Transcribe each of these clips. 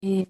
Eh,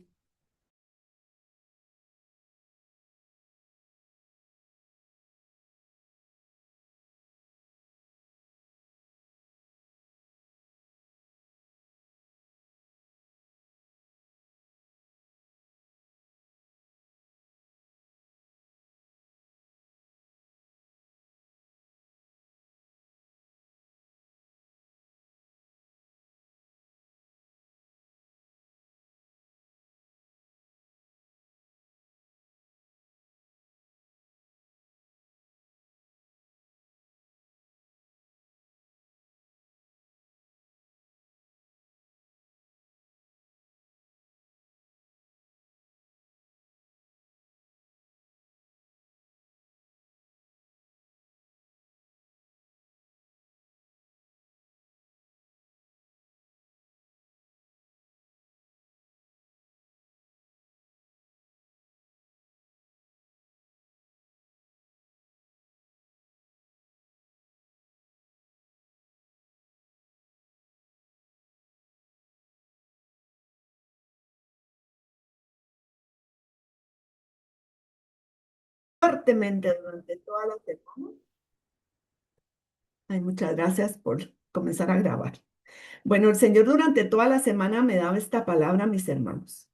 Fuertemente durante toda la semana. Ay, muchas gracias por comenzar a grabar. Bueno, el Señor durante toda la semana me daba esta palabra, mis hermanos,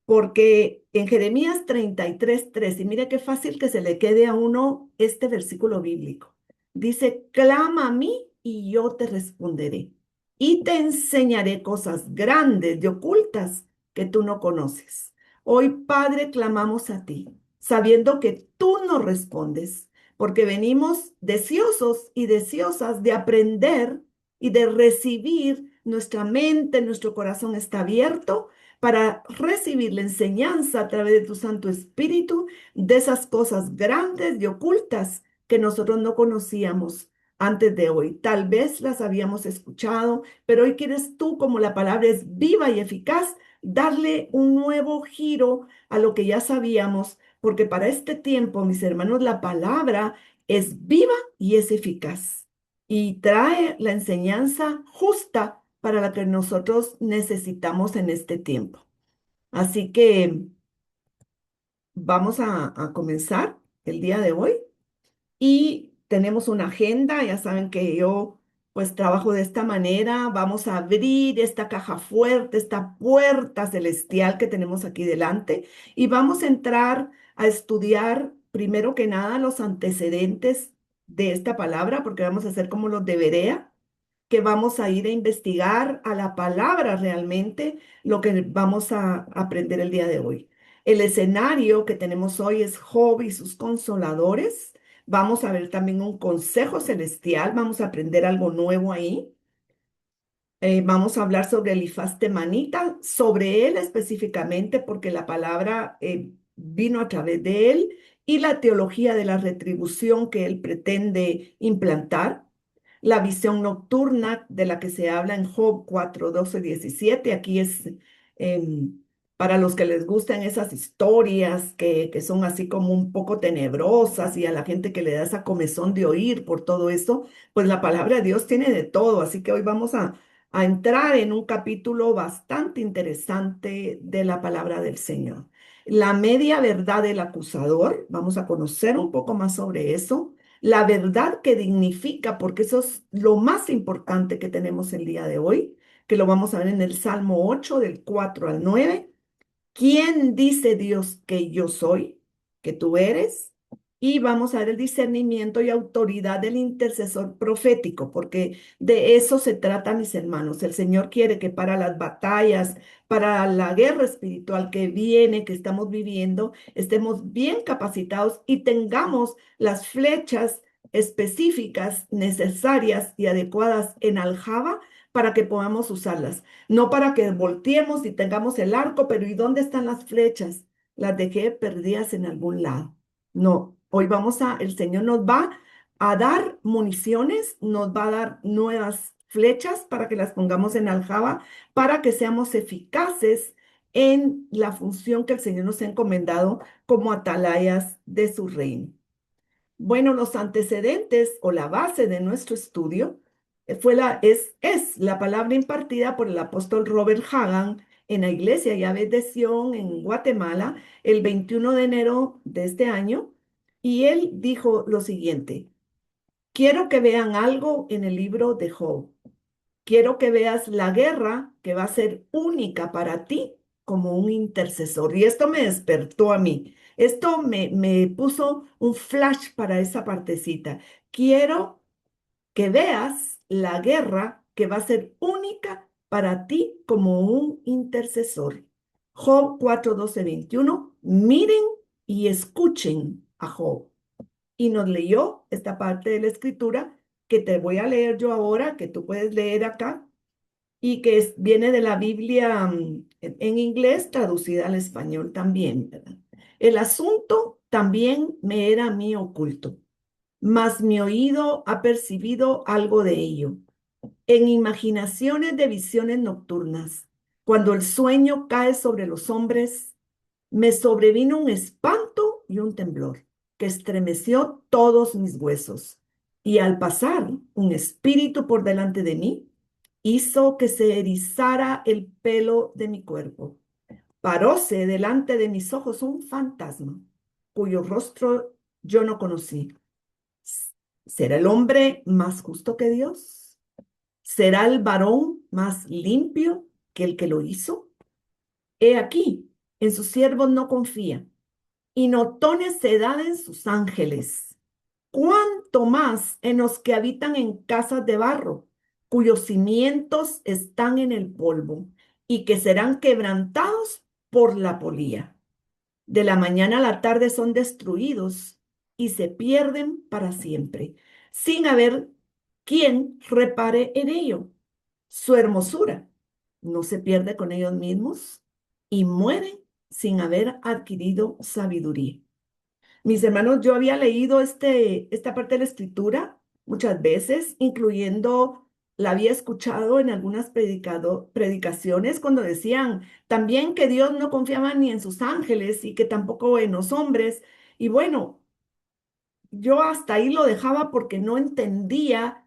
porque en Jeremías 33:3, y mire qué fácil que se le quede a uno este versículo bíblico. Dice, clama a mí y yo te responderé, y te enseñaré cosas grandes y ocultas que tú no conoces. Hoy, Padre, clamamos a ti, sabiendo que tú nos respondes, porque venimos deseosos y deseosas de aprender y de recibir. Nuestra mente, nuestro corazón está abierto para recibir la enseñanza a través de tu Santo Espíritu de esas cosas grandes y ocultas que nosotros no conocíamos antes de hoy. Tal vez las habíamos escuchado, pero hoy quieres tú, como la palabra es viva y eficaz, darle un nuevo giro a lo que ya sabíamos, porque para este tiempo, mis hermanos, la palabra es viva y es eficaz y trae la enseñanza justa para la que nosotros necesitamos en este tiempo. Así que vamos a comenzar el día de hoy y tenemos una agenda. Ya saben que yo pues trabajo de esta manera. Vamos a abrir esta caja fuerte, esta puerta celestial que tenemos aquí delante y vamos a entrar a estudiar primero que nada los antecedentes de esta palabra, porque vamos a hacer como los de Berea, que vamos a ir a investigar a la palabra realmente lo que vamos a aprender el día de hoy. El escenario que tenemos hoy es Job y sus consoladores. Vamos a ver también un consejo celestial, vamos a aprender algo nuevo ahí. Vamos a hablar sobre Elifaz Temanita, sobre él específicamente, porque la palabra vino a través de él y la teología de la retribución que él pretende implantar. La visión nocturna de la que se habla en Job 4:12-17. Aquí es para los que les gustan esas historias que son así como un poco tenebrosas y a la gente que le da esa comezón de oír por todo eso, pues la palabra de Dios tiene de todo. Así que hoy vamos a entrar en un capítulo bastante interesante de la palabra del Señor. La media verdad del acusador, vamos a conocer un poco más sobre eso. La verdad que dignifica, porque eso es lo más importante que tenemos el día de hoy, que lo vamos a ver en el Salmo 8 del 4 al 9. ¿Quién dice Dios que yo soy, que tú eres? Y vamos a ver el discernimiento y autoridad del intercesor profético, porque de eso se trata, mis hermanos. El Señor quiere que para las batallas, para la guerra espiritual que viene, que estamos viviendo, estemos bien capacitados y tengamos las flechas específicas, necesarias y adecuadas en aljaba para que podamos usarlas. No para que volteemos y tengamos el arco, pero ¿y dónde están las flechas? Las dejé perdidas en algún lado. No, hoy el Señor nos va a dar municiones, nos va a dar nuevas flechas para que las pongamos en aljaba, para que seamos eficaces en la función que el Señor nos ha encomendado como atalayas de su reino. Bueno, los antecedentes o la base de nuestro estudio es la palabra impartida por el apóstol Robert Hagan en la iglesia Llaves de Sion en Guatemala el 21 de enero de este año y él dijo lo siguiente: quiero que vean algo en el libro de Job. Quiero que veas la guerra que va a ser única para ti como un intercesor. Y esto me despertó a mí. Esto me puso un flash para esa partecita. Quiero que veas la guerra que va a ser única para ti como un intercesor. Job 4, 12, 21. Miren y escuchen a Job. Y nos leyó esta parte de la escritura que te voy a leer yo ahora, que tú puedes leer acá, y que viene de la Biblia en inglés, traducida al español también, ¿verdad? El asunto también me era a mí oculto, mas mi oído ha percibido algo de ello. En imaginaciones de visiones nocturnas, cuando el sueño cae sobre los hombres, me sobrevino un espanto y un temblor que estremeció todos mis huesos. Y al pasar un espíritu por delante de mí, hizo que se erizara el pelo de mi cuerpo. Paróse delante de mis ojos un fantasma, cuyo rostro yo no conocí. ¿Será el hombre más justo que Dios? ¿Será el varón más limpio que el que lo hizo? He aquí, en sus siervos no confía, y notó necedad en sus ángeles. Cuánto más en los que habitan en casas de barro, cuyos cimientos están en el polvo, y que serán quebrantados por la polía. De la mañana a la tarde son destruidos y se pierden para siempre, sin haber quien repare en ello. Su hermosura no se pierde con ellos mismos y mueren sin haber adquirido sabiduría. Mis hermanos, yo había leído esta parte de la escritura muchas veces, incluyendo, la había escuchado en algunas predicaciones cuando decían también que Dios no confiaba ni en sus ángeles y que tampoco en los hombres. Y bueno, yo hasta ahí lo dejaba porque no entendía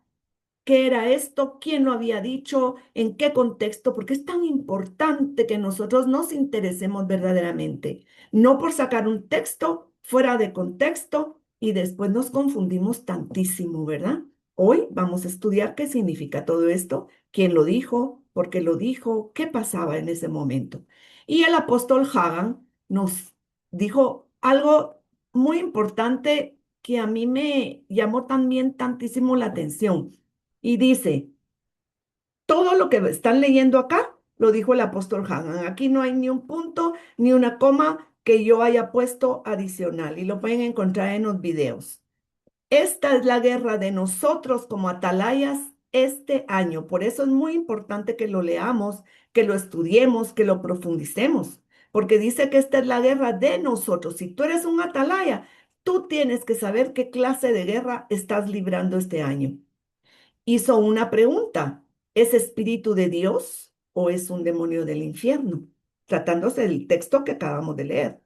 qué era esto, quién lo había dicho, en qué contexto, porque es tan importante que nosotros nos interesemos verdaderamente, no por sacar un texto fuera de contexto y después nos confundimos tantísimo, ¿verdad? Hoy vamos a estudiar qué significa todo esto, quién lo dijo, por qué lo dijo, qué pasaba en ese momento. Y el apóstol Hagan nos dijo algo muy importante que a mí me llamó también tantísimo la atención. Y dice, todo lo que están leyendo acá, lo dijo el apóstol Hagan. Aquí no hay ni un punto ni una coma que yo haya puesto adicional y lo pueden encontrar en los videos. Esta es la guerra de nosotros como atalayas este año. Por eso es muy importante que lo leamos, que lo estudiemos, que lo profundicemos, porque dice que esta es la guerra de nosotros. Si tú eres un atalaya, tú tienes que saber qué clase de guerra estás librando este año. Hizo una pregunta: ¿es espíritu de Dios o es un demonio del infierno? Tratándose del texto que acabamos de leer.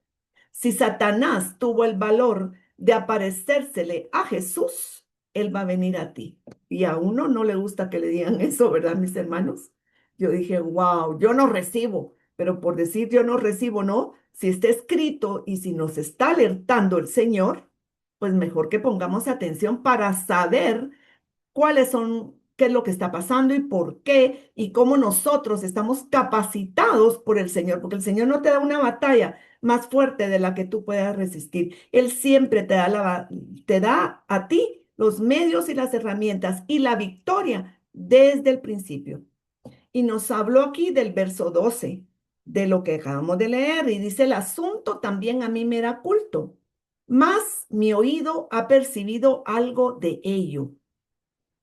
Si Satanás tuvo el valor de aparecérsele a Jesús, él va a venir a ti. Y a uno no le gusta que le digan eso, ¿verdad, mis hermanos? Yo dije, wow, yo no recibo, pero por decir yo no recibo, no, si está escrito y si nos está alertando el Señor, pues mejor que pongamos atención para saber cuáles son, qué es lo que está pasando y por qué, y cómo nosotros estamos capacitados por el Señor, porque el Señor no te da una batalla más fuerte de la que tú puedas resistir. Él siempre te da a ti los medios y las herramientas y la victoria desde el principio. Y nos habló aquí del verso 12 de lo que acabamos de leer, y dice: el asunto también a mí me era oculto, mas mi oído ha percibido algo de ello.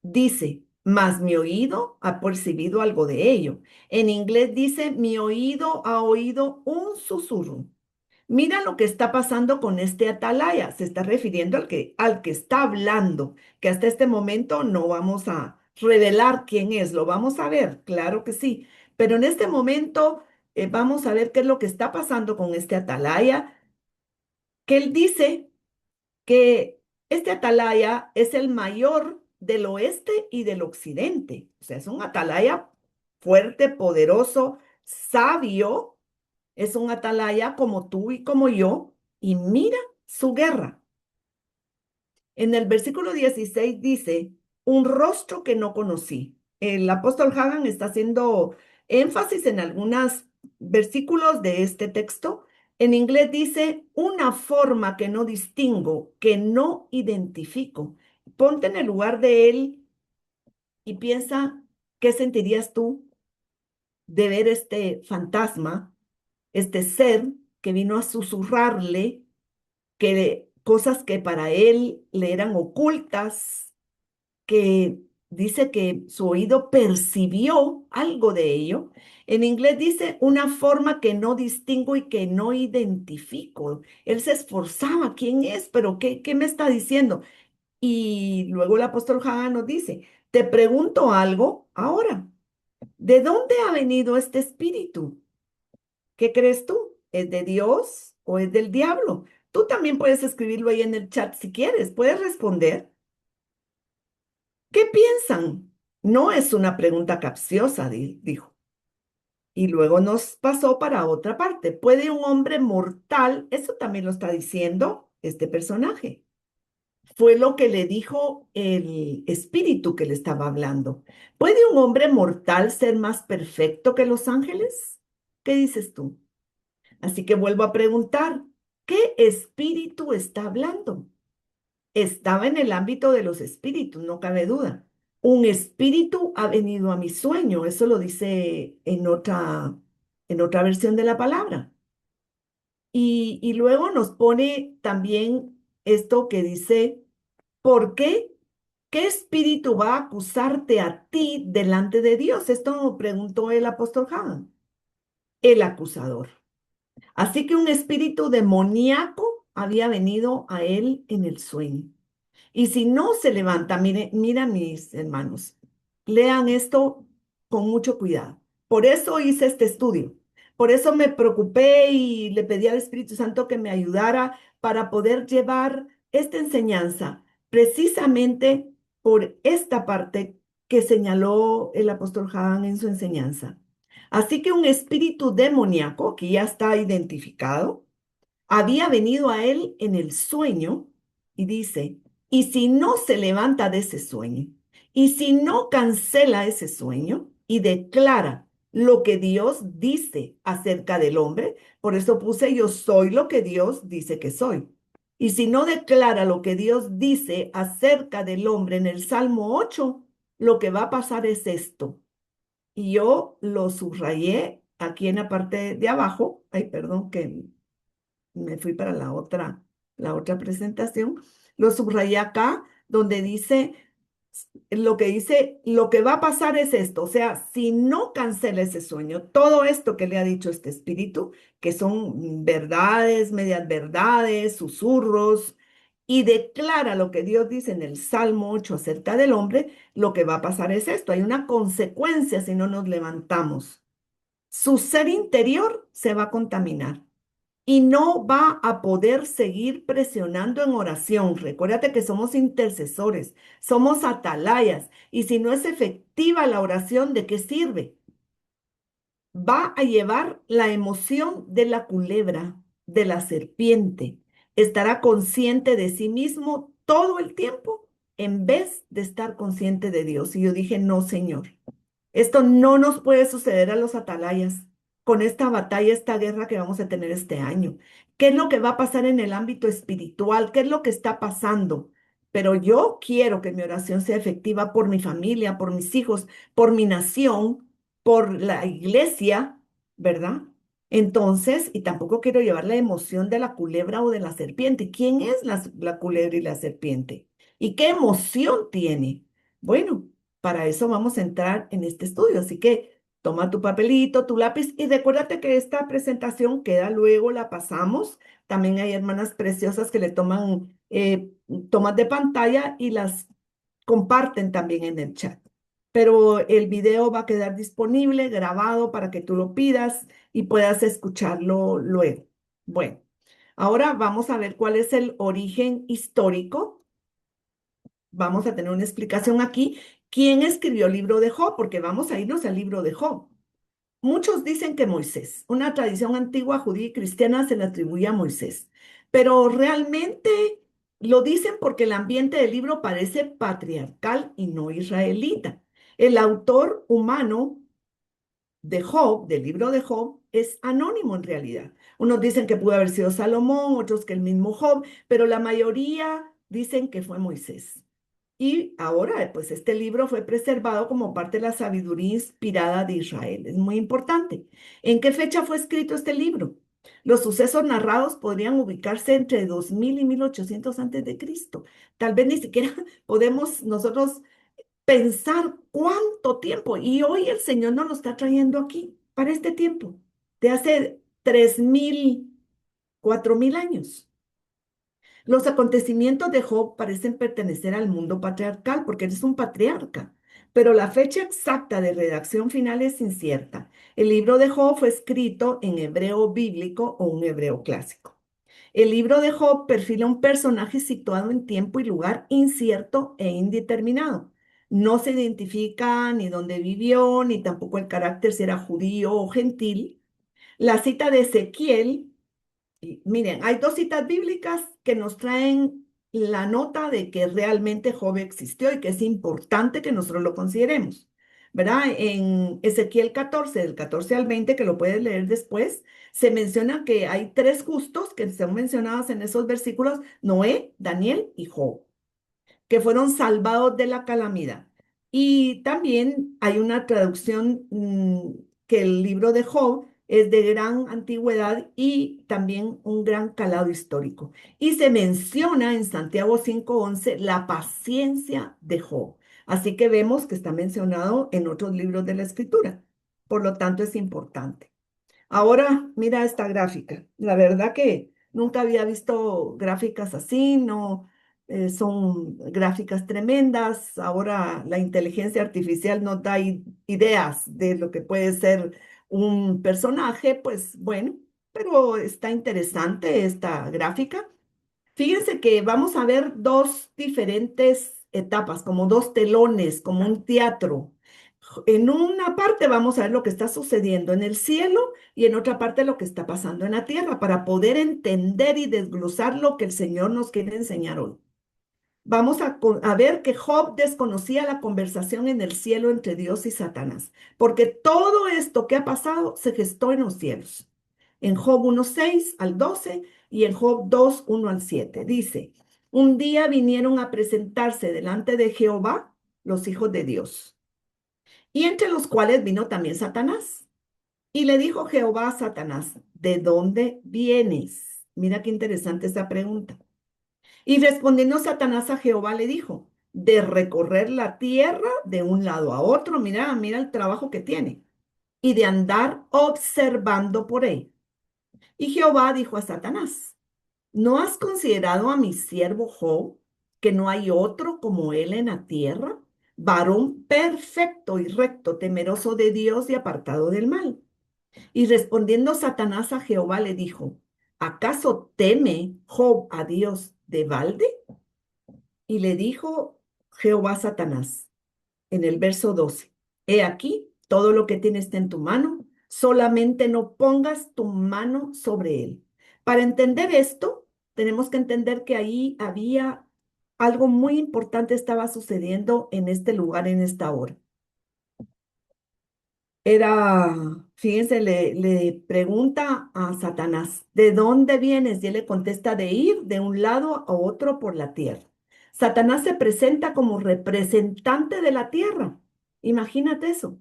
Dice, mas mi oído ha percibido algo de ello. En inglés dice, mi oído ha oído un susurro. Mira lo que está pasando con este atalaya. Se está refiriendo al que está hablando, que hasta este momento no vamos a revelar quién es. Lo vamos a ver, claro que sí. Pero en este momento vamos a ver qué es lo que está pasando con este atalaya, que él dice que este atalaya es el mayor del oeste y del occidente. O sea, es un atalaya fuerte, poderoso, sabio, es un atalaya como tú y como yo, y mira su guerra. En el versículo 16 dice, un rostro que no conocí. El apóstol Hagan está haciendo énfasis en algunos versículos de este texto. En inglés dice, una forma que no distingo, que no identifico. Ponte en el lugar de él y piensa, ¿qué sentirías tú de ver este fantasma, este ser que vino a susurrarle que cosas que para él le eran ocultas, que dice que su oído percibió algo de ello? En inglés dice una forma que no distingo y que no identifico. Él se esforzaba, ¿quién es? Pero ¿qué me está diciendo? Y luego el apóstol Hagan nos dice, te pregunto algo ahora, ¿de dónde ha venido este espíritu? ¿Qué crees tú? ¿Es de Dios o es del diablo? Tú también puedes escribirlo ahí en el chat si quieres, puedes responder. ¿Qué piensan? No es una pregunta capciosa, dijo. Y luego nos pasó para otra parte. ¿Puede un hombre mortal? Eso también lo está diciendo este personaje. Fue lo que le dijo el espíritu que le estaba hablando. ¿Puede un hombre mortal ser más perfecto que los ángeles? ¿Qué dices tú? Así que vuelvo a preguntar, ¿qué espíritu está hablando? Estaba en el ámbito de los espíritus, no cabe duda. Un espíritu ha venido a mi sueño, eso lo dice en otra versión de la palabra. Y luego nos pone también esto que dice, ¿por qué? ¿Qué espíritu va a acusarte a ti delante de Dios? Esto preguntó el apóstol Juan, el acusador. Así que un espíritu demoníaco había venido a él en el sueño. Y si no se levanta, mira mis hermanos, lean esto con mucho cuidado. Por eso hice este estudio. Por eso me preocupé y le pedí al Espíritu Santo que me ayudara para poder llevar esta enseñanza precisamente por esta parte que señaló el apóstol Juan en su enseñanza. Así que un espíritu demoníaco, que ya está identificado, había venido a él en el sueño y dice, y si no se levanta de ese sueño, y si no cancela ese sueño y declara lo que Dios dice acerca del hombre, por eso puse yo soy lo que Dios dice que soy. Y si no declara lo que Dios dice acerca del hombre en el Salmo 8, lo que va a pasar es esto. Y yo lo subrayé aquí en la parte de abajo. Ay, perdón, que me fui para la otra presentación. Lo subrayé acá, donde dice, lo que va a pasar es esto. O sea, si no cancela ese sueño, todo esto que le ha dicho este espíritu, que son verdades, medias verdades, susurros, y declara lo que Dios dice en el Salmo 8 acerca del hombre, lo que va a pasar es esto. Hay una consecuencia si no nos levantamos. Su ser interior se va a contaminar y no va a poder seguir presionando en oración. Recuérdate que somos intercesores, somos atalayas, y si no es efectiva la oración, ¿de qué sirve? Va a llevar la emoción de la culebra, de la serpiente. Estará consciente de sí mismo todo el tiempo en vez de estar consciente de Dios. Y yo dije, no, Señor. Esto no nos puede suceder a los atalayas con esta batalla, esta guerra que vamos a tener este año. ¿Qué es lo que va a pasar en el ámbito espiritual? ¿Qué es lo que está pasando? Pero yo quiero que mi oración sea efectiva por mi familia, por mis hijos, por mi nación, por la iglesia, ¿verdad? Entonces, y tampoco quiero llevar la emoción de la culebra o de la serpiente. ¿Quién es la culebra y la serpiente? ¿Y qué emoción tiene? Bueno, para eso vamos a entrar en este estudio. Así que toma tu papelito, tu lápiz y recuérdate que esta presentación queda luego, la pasamos. También hay hermanas preciosas que le toman tomas de pantalla y las comparten también en el chat. Pero el video va a quedar disponible, grabado para que tú lo pidas y puedas escucharlo luego. Bueno, ahora vamos a ver cuál es el origen histórico. Vamos a tener una explicación aquí. ¿Quién escribió el libro de Job? Porque vamos a irnos al libro de Job. Muchos dicen que Moisés, una tradición antigua judía y cristiana se le atribuye a Moisés, pero realmente lo dicen porque el ambiente del libro parece patriarcal y no israelita. El autor humano de Job, del libro de Job, es anónimo en realidad. Unos dicen que pudo haber sido Salomón, otros que el mismo Job, pero la mayoría dicen que fue Moisés. Y ahora, pues este libro fue preservado como parte de la sabiduría inspirada de Israel. Es muy importante. ¿En qué fecha fue escrito este libro? Los sucesos narrados podrían ubicarse entre 2000 y 1800 antes de Cristo. Tal vez ni siquiera podemos nosotros pensar cuánto tiempo. Y hoy el Señor nos lo está trayendo aquí, para este tiempo, de hace 3000, 4000 años. Los acontecimientos de Job parecen pertenecer al mundo patriarcal porque él es un patriarca, pero la fecha exacta de redacción final es incierta. El libro de Job fue escrito en hebreo bíblico o un hebreo clásico. El libro de Job perfila un personaje situado en tiempo y lugar incierto e indeterminado. No se identifica ni dónde vivió, ni tampoco el carácter si era judío o gentil. La cita de Ezequiel, y miren, hay dos citas bíblicas que nos traen la nota de que realmente Job existió y que es importante que nosotros lo consideremos, ¿verdad? En Ezequiel 14, del 14 al 20, que lo puedes leer después, se menciona que hay tres justos que son mencionados en esos versículos: Noé, Daniel y Job, que fueron salvados de la calamidad. Y también hay una traducción que el libro de Job es de gran antigüedad y también un gran calado histórico. Y se menciona en Santiago 5:11 la paciencia de Job. Así que vemos que está mencionado en otros libros de la Escritura. Por lo tanto, es importante. Ahora, mira esta gráfica. La verdad que nunca había visto gráficas así, no, son gráficas tremendas. Ahora la inteligencia artificial nos da ideas de lo que puede ser un personaje, pues bueno, pero está interesante esta gráfica. Fíjense que vamos a ver dos diferentes etapas, como dos telones, como un teatro. En una parte vamos a ver lo que está sucediendo en el cielo y en otra parte lo que está pasando en la tierra para poder entender y desglosar lo que el Señor nos quiere enseñar hoy. Vamos a ver que Job desconocía la conversación en el cielo entre Dios y Satanás, porque todo esto que ha pasado se gestó en los cielos. En Job 1:6 al 12 y en Job 2:1 al 7 dice: un día vinieron a presentarse delante de Jehová los hijos de Dios, y entre los cuales vino también Satanás. Y le dijo Jehová a Satanás: ¿de dónde vienes? Mira qué interesante esa pregunta. Y respondiendo Satanás a Jehová le dijo: de recorrer la tierra de un lado a otro, mira, mira el trabajo que tiene, y de andar observando por él. Y Jehová dijo a Satanás: ¿no has considerado a mi siervo Job, que no hay otro como él en la tierra, varón perfecto y recto, temeroso de Dios y apartado del mal? Y respondiendo Satanás a Jehová le dijo: ¿acaso teme Job a Dios de balde? Y le dijo Jehová a Satanás en el verso 12: he aquí, todo lo que tienes está en tu mano, solamente no pongas tu mano sobre él. Para entender esto, tenemos que entender que ahí había algo muy importante estaba sucediendo en este lugar, en esta hora. Era, fíjense, le pregunta a Satanás: ¿de dónde vienes? Y él le contesta: de ir de un lado a otro por la tierra. Satanás se presenta como representante de la tierra. Imagínate eso.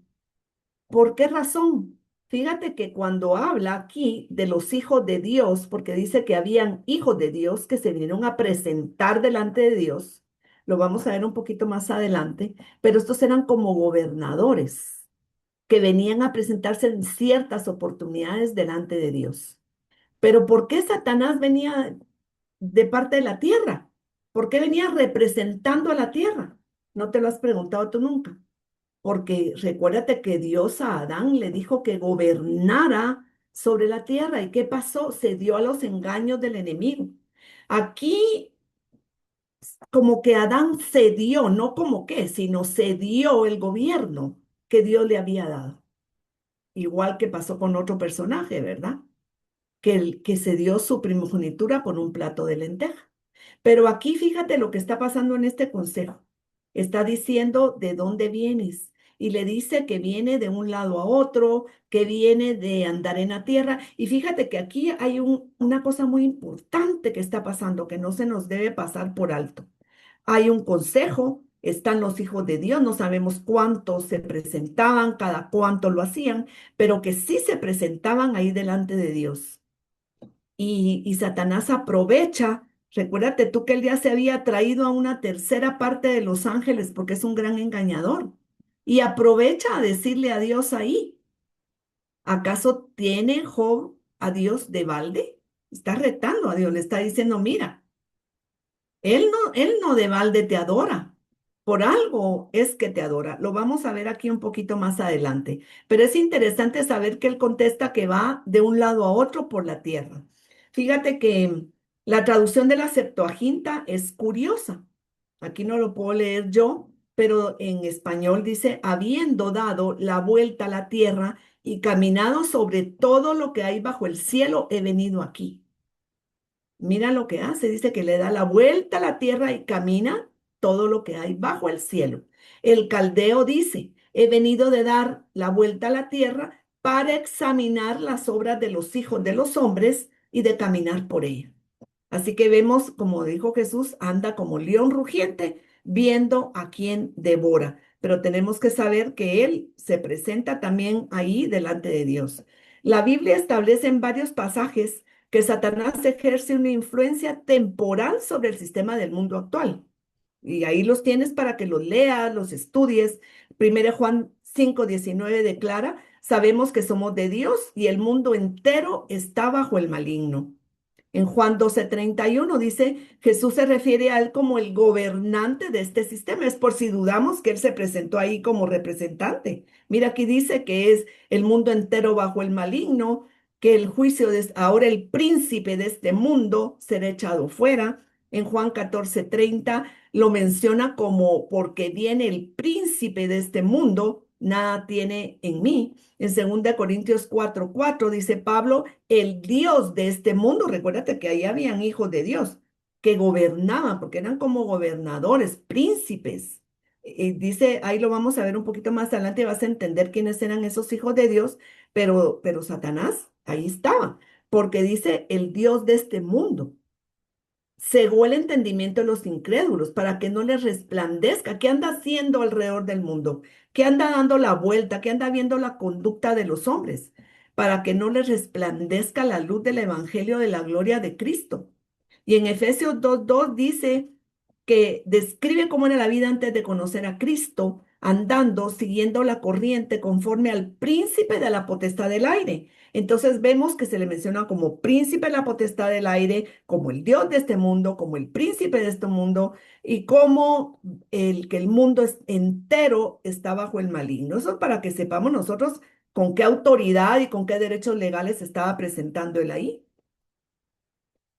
¿Por qué razón? Fíjate que cuando habla aquí de los hijos de Dios, porque dice que habían hijos de Dios que se vinieron a presentar delante de Dios, lo vamos a ver un poquito más adelante, pero estos eran como gobernadores que venían a presentarse en ciertas oportunidades delante de Dios. Pero ¿por qué Satanás venía de parte de la tierra? ¿Por qué venía representando a la tierra? ¿No te lo has preguntado tú nunca? Porque recuérdate que Dios a Adán le dijo que gobernara sobre la tierra. ¿Y qué pasó? Se dio a los engaños del enemigo. Aquí como que Adán cedió, no como que, sino cedió el gobierno que Dios le había dado. igual que pasó con otro personaje, ¿verdad? Que se dio su primogenitura por un plato de lenteja. Pero aquí fíjate lo que está pasando en este consejo. Está diciendo de dónde vienes y le dice que viene de un lado a otro, que viene de andar en la tierra. Y fíjate que aquí hay una cosa muy importante que está pasando, que no se nos debe pasar por alto. Hay un consejo, están los hijos de Dios, no sabemos cuántos se presentaban, cada cuánto lo hacían, pero que sí se presentaban ahí delante de Dios. Y Satanás aprovecha, recuérdate tú que él ya se había traído a una tercera parte de los ángeles porque es un gran engañador. Y aprovecha a decirle a Dios ahí, ¿acaso tiene Job a Dios de balde? Está retando a Dios, le está diciendo, mira, él no de balde te adora. Por algo es que te adora. Lo vamos a ver aquí un poquito más adelante. Pero es interesante saber que él contesta que va de un lado a otro por la tierra. Fíjate que la traducción de la Septuaginta es curiosa. Aquí no lo puedo leer yo, pero en español dice, habiendo dado la vuelta a la tierra y caminado sobre todo lo que hay bajo el cielo, he venido aquí. Mira lo que hace, dice que le da la vuelta a la tierra y camina todo lo que hay bajo el cielo. El caldeo dice, he venido de dar la vuelta a la tierra para examinar las obras de los hijos de los hombres y de caminar por ella. Así que vemos, como dijo Jesús, anda como león rugiente, viendo a quién devora. Pero tenemos que saber que Él se presenta también ahí delante de Dios. La Biblia establece en varios pasajes que Satanás ejerce una influencia temporal sobre el sistema del mundo actual. Y ahí los tienes para que los leas, los estudies. Primero Juan 5:19 declara, sabemos que somos de Dios y el mundo entero está bajo el maligno. En Juan 12:31 dice, Jesús se refiere a él como el gobernante de este sistema. Es por si dudamos que él se presentó ahí como representante. Mira, aquí dice que es el mundo entero bajo el maligno, que el juicio de ahora el príncipe de este mundo será echado fuera. En Juan 14:30 lo menciona como porque viene el príncipe de este mundo, nada tiene en mí. En 2 Corintios 4:4 dice Pablo, el Dios de este mundo, recuérdate que ahí habían hijos de Dios que gobernaban, porque eran como gobernadores, príncipes. Dice, ahí lo vamos a ver un poquito más adelante y vas a entender quiénes eran esos hijos de Dios, pero Satanás ahí estaba, porque dice el Dios de este mundo cegó el entendimiento de los incrédulos para que no les resplandezca. ¿Qué anda haciendo alrededor del mundo? ¿Qué anda dando la vuelta? ¿Qué anda viendo la conducta de los hombres? Para que no les resplandezca la luz del evangelio de la gloria de Cristo. Y en Efesios 2:2 dice que describe cómo era la vida antes de conocer a Cristo, andando, siguiendo la corriente conforme al príncipe de la potestad del aire. Entonces vemos que se le menciona como príncipe de la potestad del aire, como el Dios de este mundo, como el príncipe de este mundo y como que el mundo entero está bajo el maligno. Eso es para que sepamos nosotros con qué autoridad y con qué derechos legales se estaba presentando él ahí.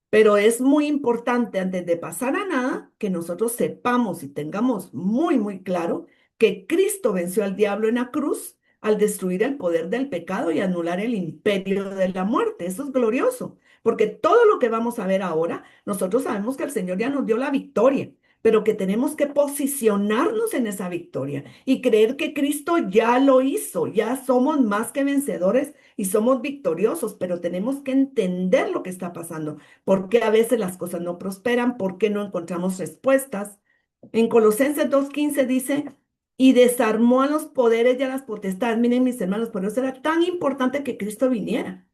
Pero es muy importante antes de pasar a nada que nosotros sepamos y tengamos muy, muy claro que Cristo venció al diablo en la cruz al destruir el poder del pecado y anular el imperio de la muerte. Eso es glorioso, porque todo lo que vamos a ver ahora, nosotros sabemos que el Señor ya nos dio la victoria, pero que tenemos que posicionarnos en esa victoria y creer que Cristo ya lo hizo, ya somos más que vencedores y somos victoriosos, pero tenemos que entender lo que está pasando, por qué a veces las cosas no prosperan, por qué no encontramos respuestas. En Colosenses 2:15 dice, y desarmó a los poderes y a las potestades. Miren mis hermanos, por eso era tan importante que Cristo viniera,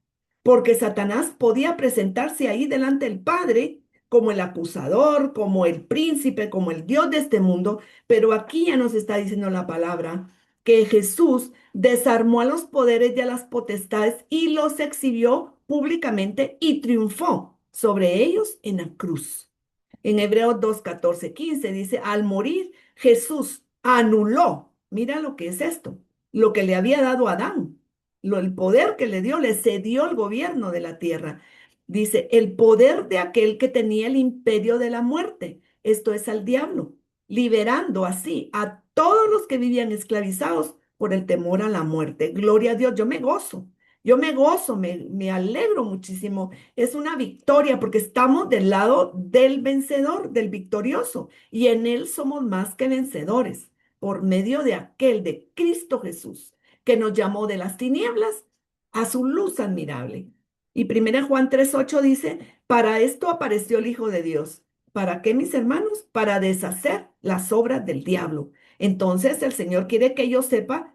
porque Satanás podía presentarse ahí delante del Padre como el acusador, como el príncipe, como el Dios de este mundo, pero aquí ya nos está diciendo la palabra que Jesús desarmó a los poderes y a las potestades y los exhibió públicamente y triunfó sobre ellos en la cruz. En Hebreos 2:14-15 dice, al morir Jesús anuló, mira lo que es esto, lo que le había dado a Adán, el poder que le dio, le cedió el gobierno de la tierra. Dice, el poder de aquel que tenía el imperio de la muerte, esto es al diablo, liberando así a todos los que vivían esclavizados por el temor a la muerte. Gloria a Dios, yo me gozo, me alegro muchísimo. Es una victoria porque estamos del lado del vencedor, del victorioso, y en él somos más que vencedores por medio de aquel, de Cristo Jesús, que nos llamó de las tinieblas a su luz admirable. Y 1 Juan 3:8 dice, para esto apareció el Hijo de Dios. ¿Para qué, mis hermanos? Para deshacer las obras del diablo. Entonces el Señor quiere que yo sepa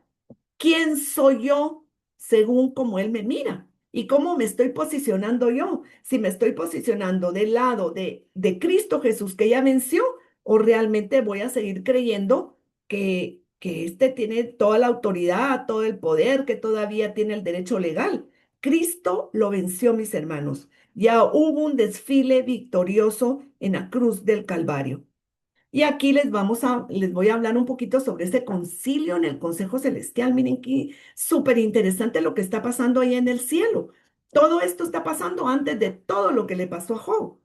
quién soy yo según como Él me mira y cómo me estoy posicionando yo. Si me estoy posicionando del lado de Cristo Jesús que ya venció o realmente voy a seguir creyendo que este tiene toda la autoridad, todo el poder, que todavía tiene el derecho legal. Cristo lo venció, mis hermanos. Ya hubo un desfile victorioso en la cruz del Calvario. Y aquí les voy a hablar un poquito sobre ese concilio en el Consejo Celestial. Miren qué súper interesante lo que está pasando ahí en el cielo. Todo esto está pasando antes de todo lo que le pasó a Job.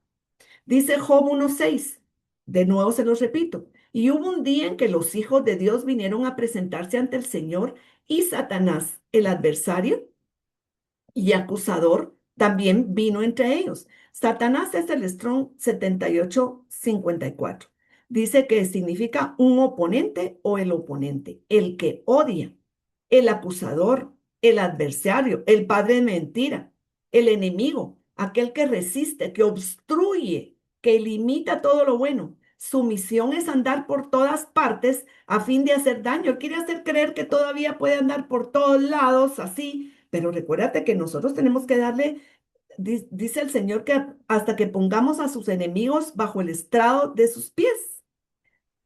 Dice Job 1:6. De nuevo se los repito. Y hubo un día en que los hijos de Dios vinieron a presentarse ante el Señor y Satanás, el adversario, y acusador también vino entre ellos. Satanás es el Strong 7854. Dice que significa un oponente o el oponente, el que odia, el acusador, el adversario, el padre de mentira, el enemigo, aquel que resiste, que obstruye, que limita todo lo bueno. Su misión es andar por todas partes a fin de hacer daño. Él quiere hacer creer que todavía puede andar por todos lados así, pero recuérdate que nosotros tenemos que darle, dice el Señor, que hasta que pongamos a sus enemigos bajo el estrado de sus pies.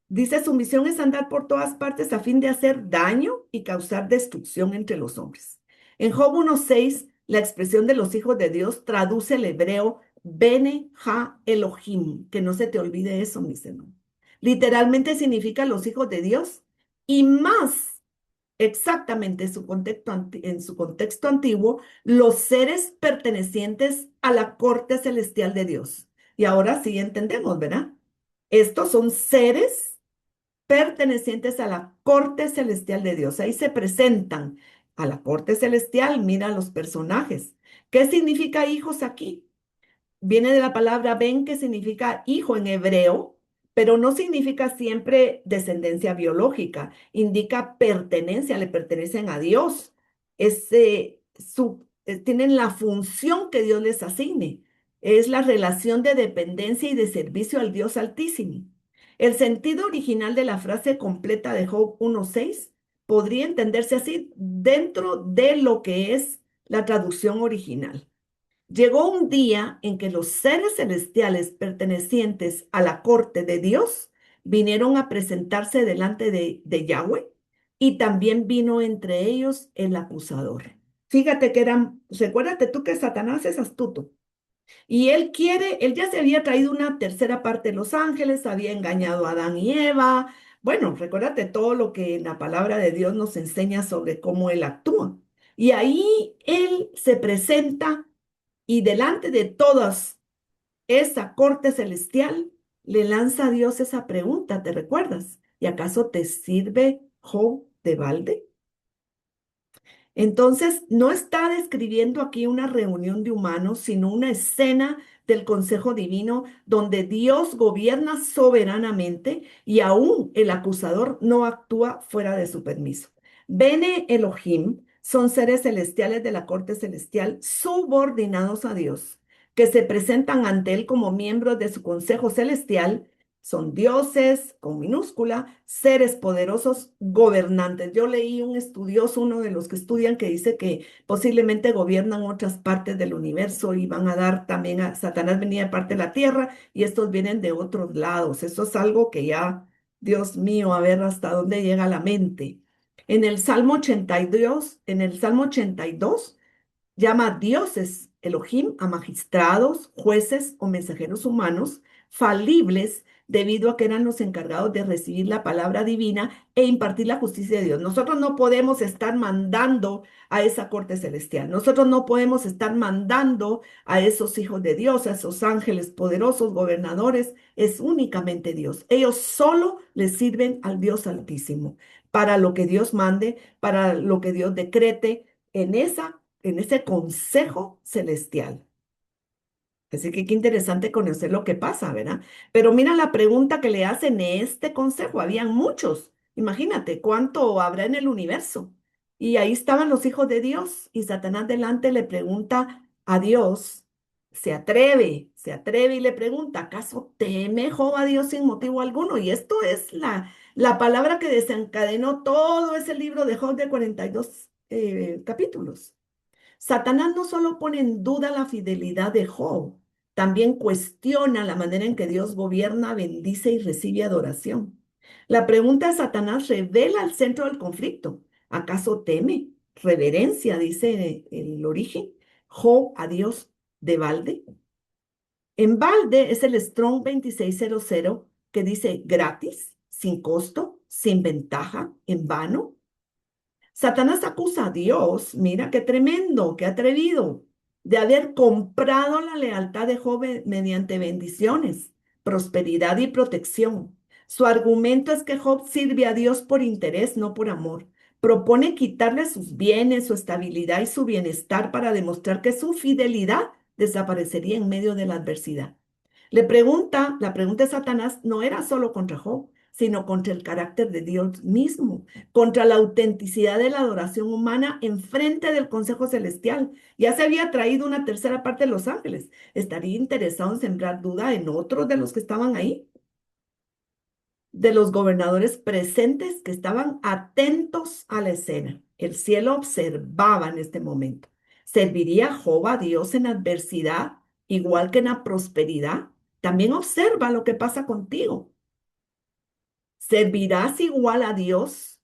Dice, su misión es andar por todas partes a fin de hacer daño y causar destrucción entre los hombres. En Job 1:6, la expresión de los hijos de Dios traduce el hebreo Bene Ha Elohim, que no se te olvide eso, mis hermanos. Literalmente significa los hijos de Dios y más exactamente en su contexto antiguo, los seres pertenecientes a la corte celestial de Dios. Y ahora sí entendemos, ¿verdad? Estos son seres pertenecientes a la corte celestial de Dios. Ahí se presentan a la corte celestial, mira los personajes. ¿Qué significa hijos aquí? Viene de la palabra ben, que significa hijo en hebreo, pero no significa siempre descendencia biológica, indica pertenencia, le pertenecen a Dios. Tienen la función que Dios les asigne. Es la relación de dependencia y de servicio al Dios Altísimo. El sentido original de la frase completa de Job 1:6 podría entenderse así dentro de lo que es la traducción original. Llegó un día en que los seres celestiales pertenecientes a la corte de Dios vinieron a presentarse delante de Yahweh y también vino entre ellos el acusador. Fíjate que recuérdate tú que Satanás es astuto y él ya se había traído una tercera parte de los ángeles, había engañado a Adán y Eva. Bueno, recuérdate todo lo que en la palabra de Dios nos enseña sobre cómo él actúa. Y ahí él se presenta y delante de todas esa corte celestial le lanza a Dios esa pregunta, ¿te recuerdas? ¿Y acaso te sirve Job de balde? Entonces, no está describiendo aquí una reunión de humanos, sino una escena del consejo divino donde Dios gobierna soberanamente y aún el acusador no actúa fuera de su permiso. Bene Elohim son seres celestiales de la corte celestial subordinados a Dios, que se presentan ante Él como miembros de su consejo celestial. Son dioses con minúscula, seres poderosos, gobernantes. Yo leí un estudioso, uno de los que estudian, que dice que posiblemente gobiernan otras partes del universo y van a dar también a Satanás venía de parte de la tierra y estos vienen de otros lados. Eso es algo que ya, Dios mío, a ver hasta dónde llega la mente. En el Salmo 82 llama dioses Elohim a magistrados, jueces o mensajeros humanos falibles debido a que eran los encargados de recibir la palabra divina e impartir la justicia de Dios. Nosotros no podemos estar mandando a esa corte celestial. Nosotros no podemos estar mandando a esos hijos de Dios, a esos ángeles poderosos, gobernadores. Es únicamente Dios. Ellos solo le sirven al Dios Altísimo. para lo que Dios mande, para lo que Dios decrete en ese consejo celestial. Así que qué interesante conocer lo que pasa, ¿verdad? Pero mira la pregunta que le hacen en este consejo. Habían muchos. Imagínate cuánto habrá en el universo. Y ahí estaban los hijos de Dios y Satanás delante le pregunta a Dios, se atreve y le pregunta, ¿acaso teme Job a Dios sin motivo alguno? Y esto es la palabra que desencadenó todo ese libro de Job de 42 capítulos. Satanás no solo pone en duda la fidelidad de Job, también cuestiona la manera en que Dios gobierna, bendice y recibe adoración. La pregunta de Satanás revela el centro del conflicto. ¿Acaso teme? Reverencia, dice el origen. Job a Dios de balde. En balde es el Strong 2600 que dice gratis, sin costo, sin ventaja, en vano. Satanás acusa a Dios, mira qué tremendo, qué atrevido, de haber comprado la lealtad de Job mediante bendiciones, prosperidad y protección. Su argumento es que Job sirve a Dios por interés, no por amor. Propone quitarle sus bienes, su estabilidad y su bienestar para demostrar que su fidelidad desaparecería en medio de la adversidad. La pregunta de Satanás no era solo contra Job, sino contra el carácter de Dios mismo, contra la autenticidad de la adoración humana en frente del Consejo Celestial. Ya se había traído una tercera parte de los ángeles. ¿Estaría interesado en sembrar duda en otros de los que estaban ahí? De los gobernadores presentes que estaban atentos a la escena. El cielo observaba en este momento. ¿Serviría Job a Dios en adversidad, igual que en la prosperidad? También observa lo que pasa contigo. ¿Servirás igual a Dios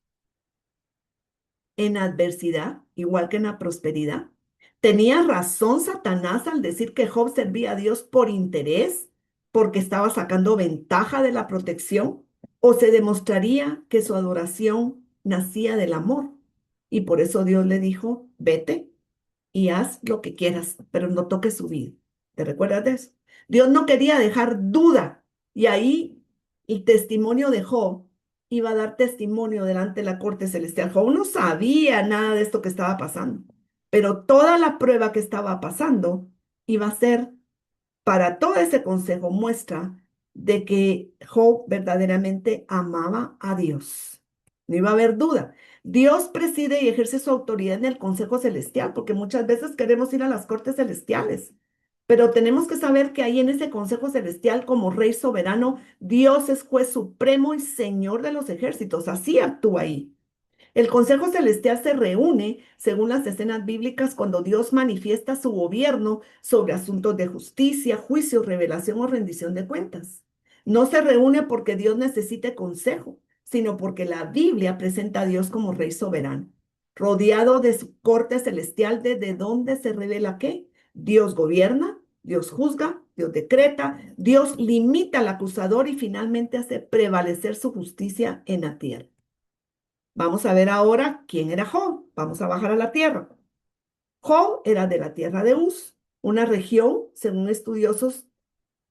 en adversidad, igual que en la prosperidad? ¿Tenía razón Satanás al decir que Job servía a Dios por interés, porque estaba sacando ventaja de la protección? ¿O se demostraría que su adoración nacía del amor? Y por eso Dios le dijo, vete y haz lo que quieras, pero no toques su vida. ¿Te recuerdas de eso? Dios no quería dejar duda. Y ahí el testimonio de Job iba a dar testimonio delante de la corte celestial. Job no sabía nada de esto que estaba pasando, pero toda la prueba que estaba pasando iba a ser para todo ese consejo muestra de que Job verdaderamente amaba a Dios. No iba a haber duda. Dios preside y ejerce su autoridad en el consejo celestial, porque muchas veces queremos ir a las cortes celestiales, pero tenemos que saber que ahí en ese consejo celestial, como rey soberano, Dios es juez supremo y señor de los ejércitos. Así actúa ahí. El Consejo Celestial se reúne, según las escenas bíblicas, cuando Dios manifiesta su gobierno sobre asuntos de justicia, juicio, revelación o rendición de cuentas. No se reúne porque Dios necesite consejo, sino porque la Biblia presenta a Dios como Rey soberano, rodeado de su corte celestial, desde donde se revela que Dios gobierna, Dios juzga, Dios decreta, Dios limita al acusador y finalmente hace prevalecer su justicia en la tierra. Vamos a ver ahora quién era Job. Vamos a bajar a la tierra. Job era de la tierra de Uz, una región, según estudiosos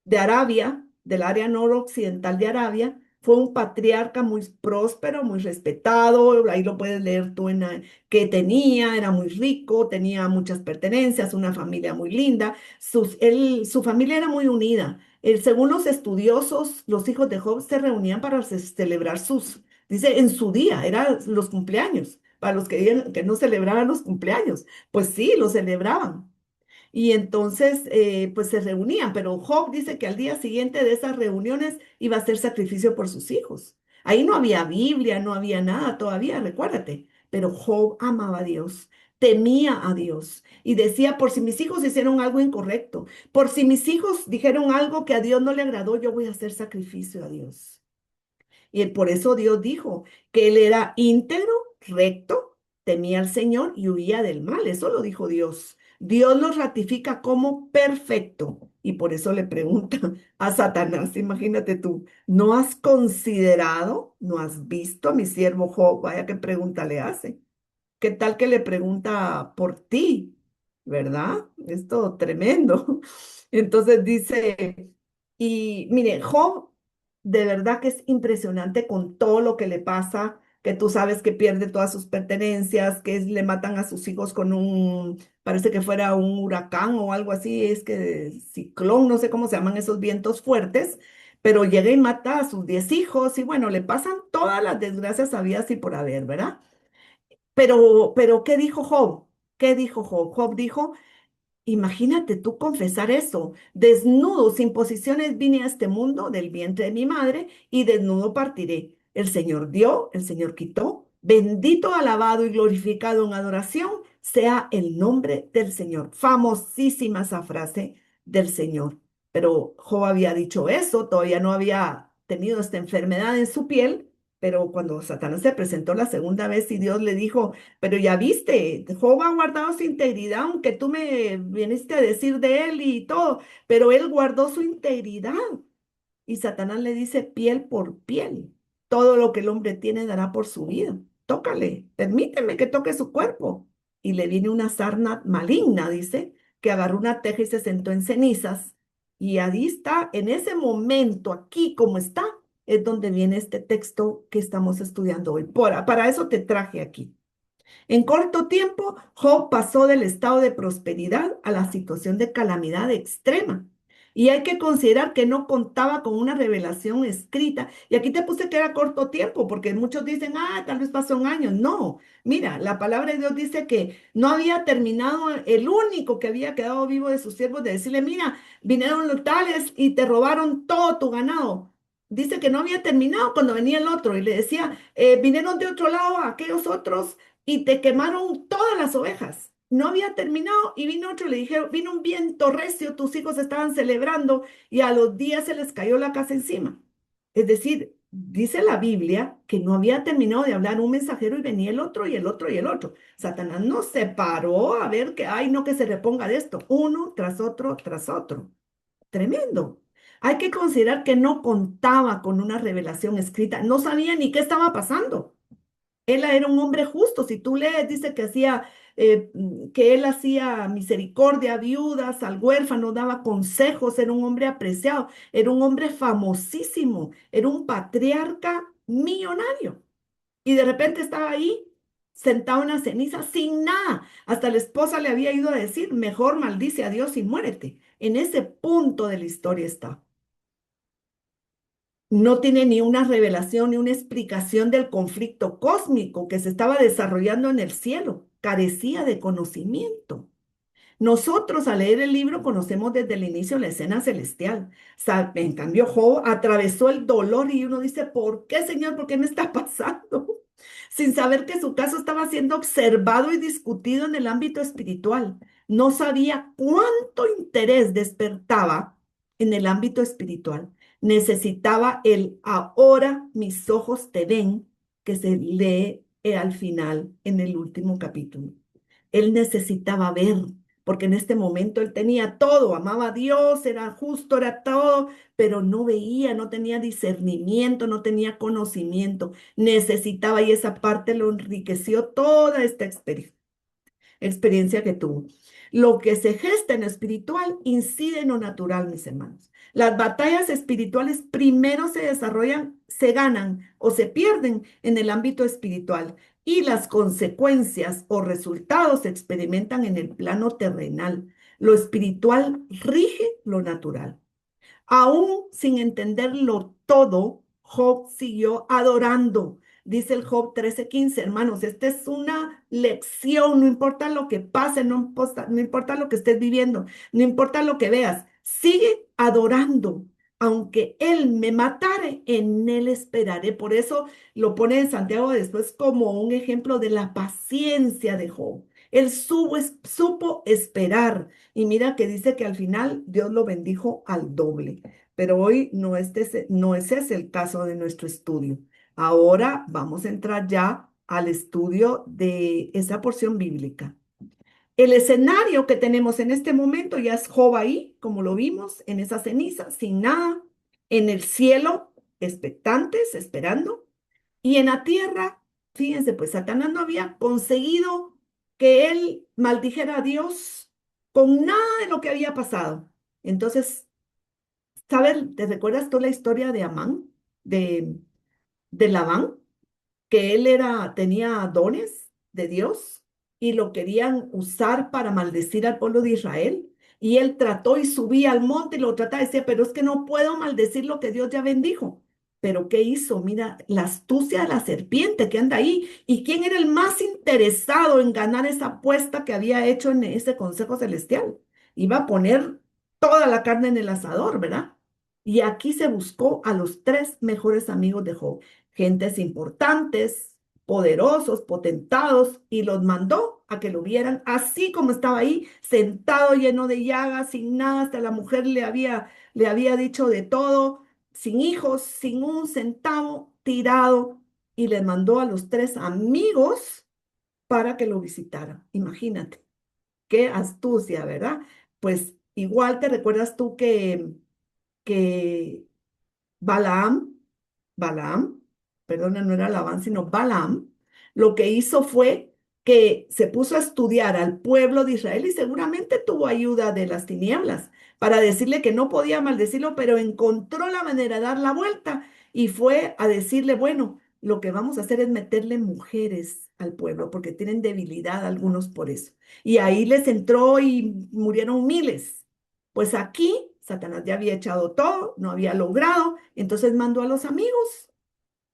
de Arabia, del área noroccidental de Arabia. Fue un patriarca muy próspero, muy respetado. Ahí lo puedes leer tú que tenía, era muy rico, tenía muchas pertenencias, una familia muy linda. Su familia era muy unida. Según los estudiosos, los hijos de Job se reunían para celebrar dice, en su día, eran los cumpleaños. Para los que digan que no celebraban los cumpleaños, pues sí, los celebraban. Y entonces, pues se reunían, pero Job dice que al día siguiente de esas reuniones iba a hacer sacrificio por sus hijos. Ahí no había Biblia, no había nada todavía, recuérdate. Pero Job amaba a Dios, temía a Dios y decía, por si mis hijos hicieron algo incorrecto, por si mis hijos dijeron algo que a Dios no le agradó, yo voy a hacer sacrificio a Dios. Y por eso Dios dijo que él era íntegro, recto, temía al Señor y huía del mal. Eso lo dijo Dios. Dios lo ratifica como perfecto. Y por eso le pregunta a Satanás, imagínate tú, ¿no has considerado, no has visto a mi siervo Job? Vaya qué pregunta le hace. ¿Qué tal que le pregunta por ti? ¿Verdad? Esto tremendo. Entonces dice, y mire, Job de verdad que es impresionante con todo lo que le pasa. que tú sabes que pierde todas sus pertenencias, que le matan a sus hijos con parece que fuera un huracán o algo así, es que ciclón, no sé cómo se llaman esos vientos fuertes, pero llega y mata a sus 10 hijos y bueno, le pasan todas las desgracias habidas y por haber, ¿verdad? Pero, ¿qué dijo Job? ¿Qué dijo Job? Job dijo, imagínate tú confesar eso. Desnudo, sin posiciones vine a este mundo del vientre de mi madre y desnudo partiré. El Señor dio, el Señor quitó. Bendito, alabado y glorificado en adoración sea el nombre del Señor. Famosísima esa frase del Señor. Pero Job había dicho eso, todavía no había tenido esta enfermedad en su piel, pero cuando Satanás se presentó la segunda vez y Dios le dijo, pero ya viste, Job ha guardado su integridad, aunque tú me viniste a decir de él y todo, pero él guardó su integridad. Y Satanás le dice piel por piel. Todo lo que el hombre tiene dará por su vida. Tócale, permíteme que toque su cuerpo. Y le viene una sarna maligna, dice, que agarró una teja y se sentó en cenizas. Y ahí está, en ese momento, aquí como está, es donde viene este texto que estamos estudiando hoy. Para eso te traje aquí. En corto tiempo, Job pasó del estado de prosperidad a la situación de calamidad extrema. Y hay que considerar que no contaba con una revelación escrita. Y aquí te puse que era corto tiempo, porque muchos dicen, tal vez pasó un año. No, mira, la palabra de Dios dice que no había terminado el único que había quedado vivo de sus siervos de decirle, mira, vinieron los tales y te robaron todo tu ganado. Dice que no había terminado cuando venía el otro y le decía, vinieron de otro lado aquellos otros y te quemaron todas las ovejas. No había terminado y vino otro, le dijeron, vino un viento recio, tus hijos estaban celebrando y a los días se les cayó la casa encima. Es decir, dice la Biblia que no había terminado de hablar un mensajero y venía el otro y el otro y el otro. Satanás no se paró a ver que, ay, no que se reponga de esto, uno tras otro, tras otro. Tremendo. Hay que considerar que no contaba con una revelación escrita, no sabía ni qué estaba pasando. Él era un hombre justo. Si tú lees, dice que que él hacía misericordia a viudas, al huérfano, daba consejos, era un hombre apreciado, era un hombre famosísimo, era un patriarca millonario. Y de repente estaba ahí, sentado en la ceniza, sin nada. Hasta la esposa le había ido a decir, mejor maldice a Dios y muérete. En ese punto de la historia está. No tiene ni una revelación ni una explicación del conflicto cósmico que se estaba desarrollando en el cielo. Carecía de conocimiento. Nosotros al leer el libro conocemos desde el inicio la escena celestial. En cambio, Job atravesó el dolor y uno dice, ¿por qué, Señor? ¿Por qué me está pasando? Sin saber que su caso estaba siendo observado y discutido en el ámbito espiritual. No sabía cuánto interés despertaba en el ámbito espiritual. Necesitaba el ahora mis ojos te ven, que se lee al final en el último capítulo. Él necesitaba ver, porque en este momento él tenía todo, amaba a Dios, era justo, era todo, pero no veía, no tenía discernimiento, no tenía conocimiento, necesitaba y esa parte lo enriqueció toda esta experiencia que tuvo. Lo que se gesta en lo espiritual incide en lo natural, mis hermanos. Las batallas espirituales primero se desarrollan, se ganan o se pierden en el ámbito espiritual y las consecuencias o resultados se experimentan en el plano terrenal. Lo espiritual rige lo natural. Aún sin entenderlo todo, Job siguió adorando. Dice el Job 13:15, hermanos, esta es una lección, no importa lo que pase, no importa lo que estés viviendo, no importa lo que veas, sigue adorando. Aunque él me matare, en él esperaré. Por eso lo pone en Santiago después como un ejemplo de la paciencia de Job. Él supo esperar. Y mira que dice que al final Dios lo bendijo al doble. Pero hoy no es ese el caso de nuestro estudio. Ahora vamos a entrar ya al estudio de esa porción bíblica. El escenario que tenemos en este momento ya es Job ahí, como lo vimos, en esa ceniza, sin nada, en el cielo, expectantes, esperando, y en la tierra, fíjense, pues Satanás no había conseguido que él maldijera a Dios con nada de lo que había pasado. Entonces, ¿sabes? ¿Te recuerdas tú la historia de Amán, de, de Labán? que él tenía dones de Dios y lo querían usar para maldecir al pueblo de Israel. Y él trató y subía al monte y lo trataba y decía, pero es que no puedo maldecir lo que Dios ya bendijo. Pero ¿qué hizo? Mira, la astucia de la serpiente que anda ahí. ¿Y quién era el más interesado en ganar esa apuesta que había hecho en ese consejo celestial? Iba a poner toda la carne en el asador, ¿verdad? Y aquí se buscó a los tres mejores amigos de Job, gentes importantes, poderosos, potentados, y los mandó a que lo vieran así como estaba ahí, sentado lleno de llagas, sin nada, hasta la mujer le había dicho de todo, sin hijos, sin un centavo, tirado, y les mandó a los tres amigos para que lo visitaran. Imagínate, qué astucia, ¿verdad? Pues igual te recuerdas tú que Balaam, Balaam, perdona, no era Labán, sino Balaam, lo que hizo fue que se puso a estudiar al pueblo de Israel y seguramente tuvo ayuda de las tinieblas para decirle que no podía maldecirlo, pero encontró la manera de dar la vuelta y fue a decirle, bueno, lo que vamos a hacer es meterle mujeres al pueblo porque tienen debilidad algunos por eso. Y ahí les entró y murieron miles. Pues aquí Satanás ya había echado todo, no había logrado, entonces mandó a los amigos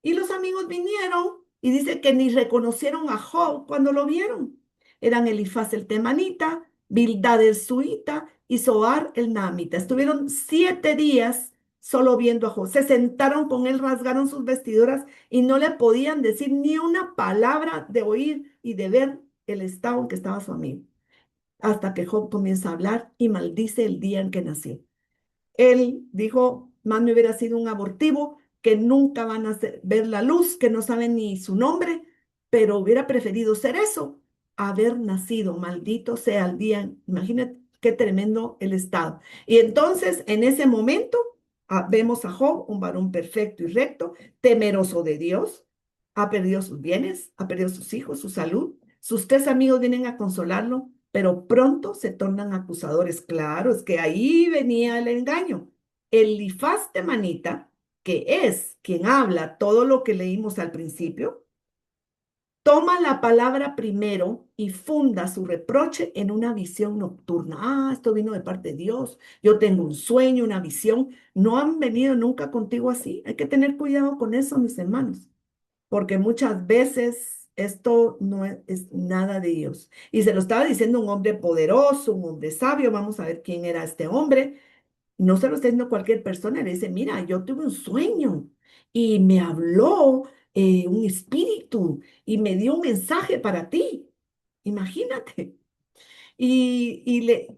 y los amigos vinieron y dice que ni reconocieron a Job cuando lo vieron. Eran Elifaz el temanita, Bildad el suita y Zoar el naamita. Estuvieron 7 días solo viendo a Job. Se sentaron con él, rasgaron sus vestiduras y no le podían decir ni una palabra de oír y de ver el estado en que estaba su amigo. Hasta que Job comienza a hablar y maldice el día en que nació. Él dijo, más me hubiera sido un abortivo, que nunca van a ver la luz, que no saben ni su nombre, pero hubiera preferido ser eso, haber nacido, maldito sea el día. Imagínate qué tremendo el estado. Y entonces, en ese momento, vemos a Job, un varón perfecto y recto, temeroso de Dios, ha perdido sus bienes, ha perdido sus hijos, su salud. Sus tres amigos vienen a consolarlo, pero pronto se tornan acusadores. Claro, es que ahí venía el engaño. Elifaz temanita, que es quien habla todo lo que leímos al principio, toma la palabra primero y funda su reproche en una visión nocturna. Ah, esto vino de parte de Dios. Yo tengo un sueño, una visión. No han venido nunca contigo así. Hay que tener cuidado con eso, mis hermanos, porque muchas veces esto no es nada de Dios. Y se lo estaba diciendo un hombre poderoso, un hombre sabio. Vamos a ver quién era este hombre. No se lo está diciendo cualquier persona. Le dice, mira, yo tuve un sueño y me habló un espíritu y me dio un mensaje para ti. Imagínate.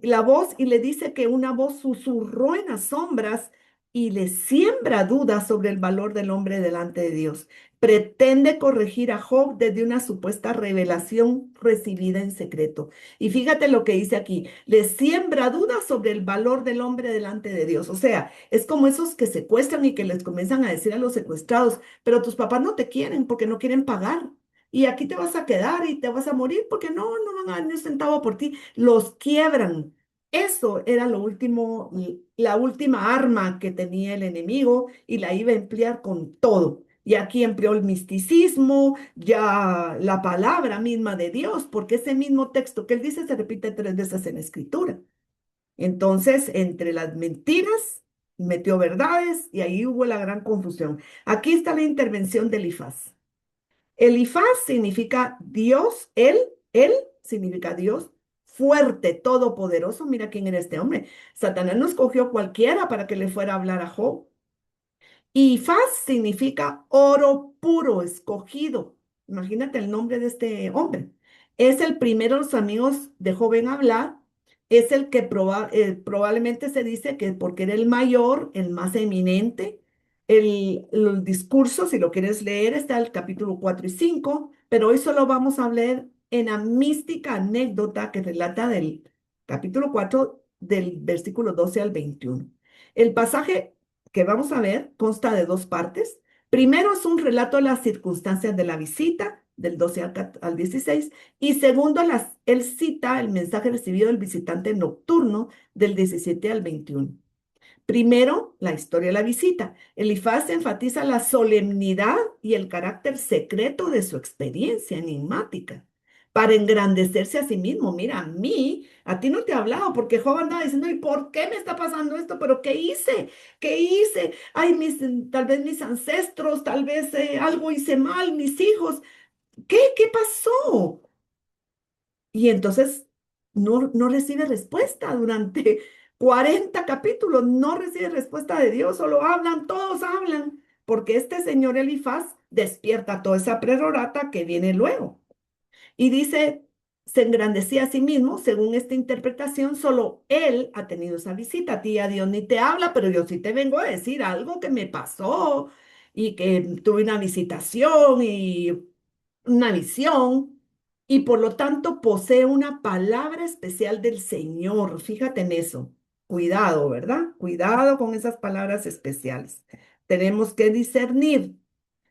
La voz, y le dice que una voz susurró en las sombras y le siembra dudas sobre el valor del hombre delante de Dios. Pretende corregir a Job desde una supuesta revelación recibida en secreto. Y fíjate lo que dice aquí, le siembra dudas sobre el valor del hombre delante de Dios. O sea, es como esos que secuestran y que les comienzan a decir a los secuestrados, pero tus papás no te quieren porque no quieren pagar. Y aquí te vas a quedar y te vas a morir porque no van a dar ni un centavo por ti. Los quiebran. Eso era lo último, la última arma que tenía el enemigo y la iba a emplear con todo. Y aquí empleó el misticismo, ya la palabra misma de Dios, porque ese mismo texto que él dice se repite 3 veces en la escritura. Entonces, entre las mentiras, metió verdades y ahí hubo la gran confusión. Aquí está la intervención de Elifaz. Elifaz significa Dios, él significa Dios fuerte, todopoderoso. Mira quién era este hombre. Satanás no escogió cualquiera para que le fuera a hablar a Job. Y Faz significa oro puro, escogido. Imagínate el nombre de este hombre. Es el primero de los amigos de Job en hablar. Es el que probablemente se dice que porque era el mayor, el más eminente. El discurso, si lo quieres leer, está el capítulo 4 y 5, pero hoy solo vamos a hablar en la mística anécdota que relata del capítulo 4 del versículo 12 al 21. El pasaje que vamos a ver consta de 2 partes. Primero es un relato de las circunstancias de la visita, del 12 al 16, y segundo, él cita el mensaje recibido del visitante nocturno del 17 al 21. Primero, la historia de la visita. Elifaz enfatiza la solemnidad y el carácter secreto de su experiencia enigmática para engrandecerse a sí mismo. Mira, a ti no te he hablado porque Job andaba diciendo, ¿y por qué me está pasando esto? ¿Pero qué hice? ¿Qué hice? Ay, tal vez mis ancestros, tal vez algo hice mal, mis hijos. ¿Qué pasó? Y entonces no recibe respuesta durante 40 capítulos, no recibe respuesta de Dios, solo hablan, todos hablan, porque este señor Elifaz despierta toda esa prerogata que viene luego. Y dice, se engrandecía a sí mismo, según esta interpretación, solo él ha tenido esa visita. A ti, a Dios ni te habla, pero yo sí te vengo a decir algo que me pasó y que tuve una visitación y una visión y por lo tanto posee una palabra especial del Señor. Fíjate en eso. Cuidado, ¿verdad? Cuidado con esas palabras especiales. Tenemos que discernir.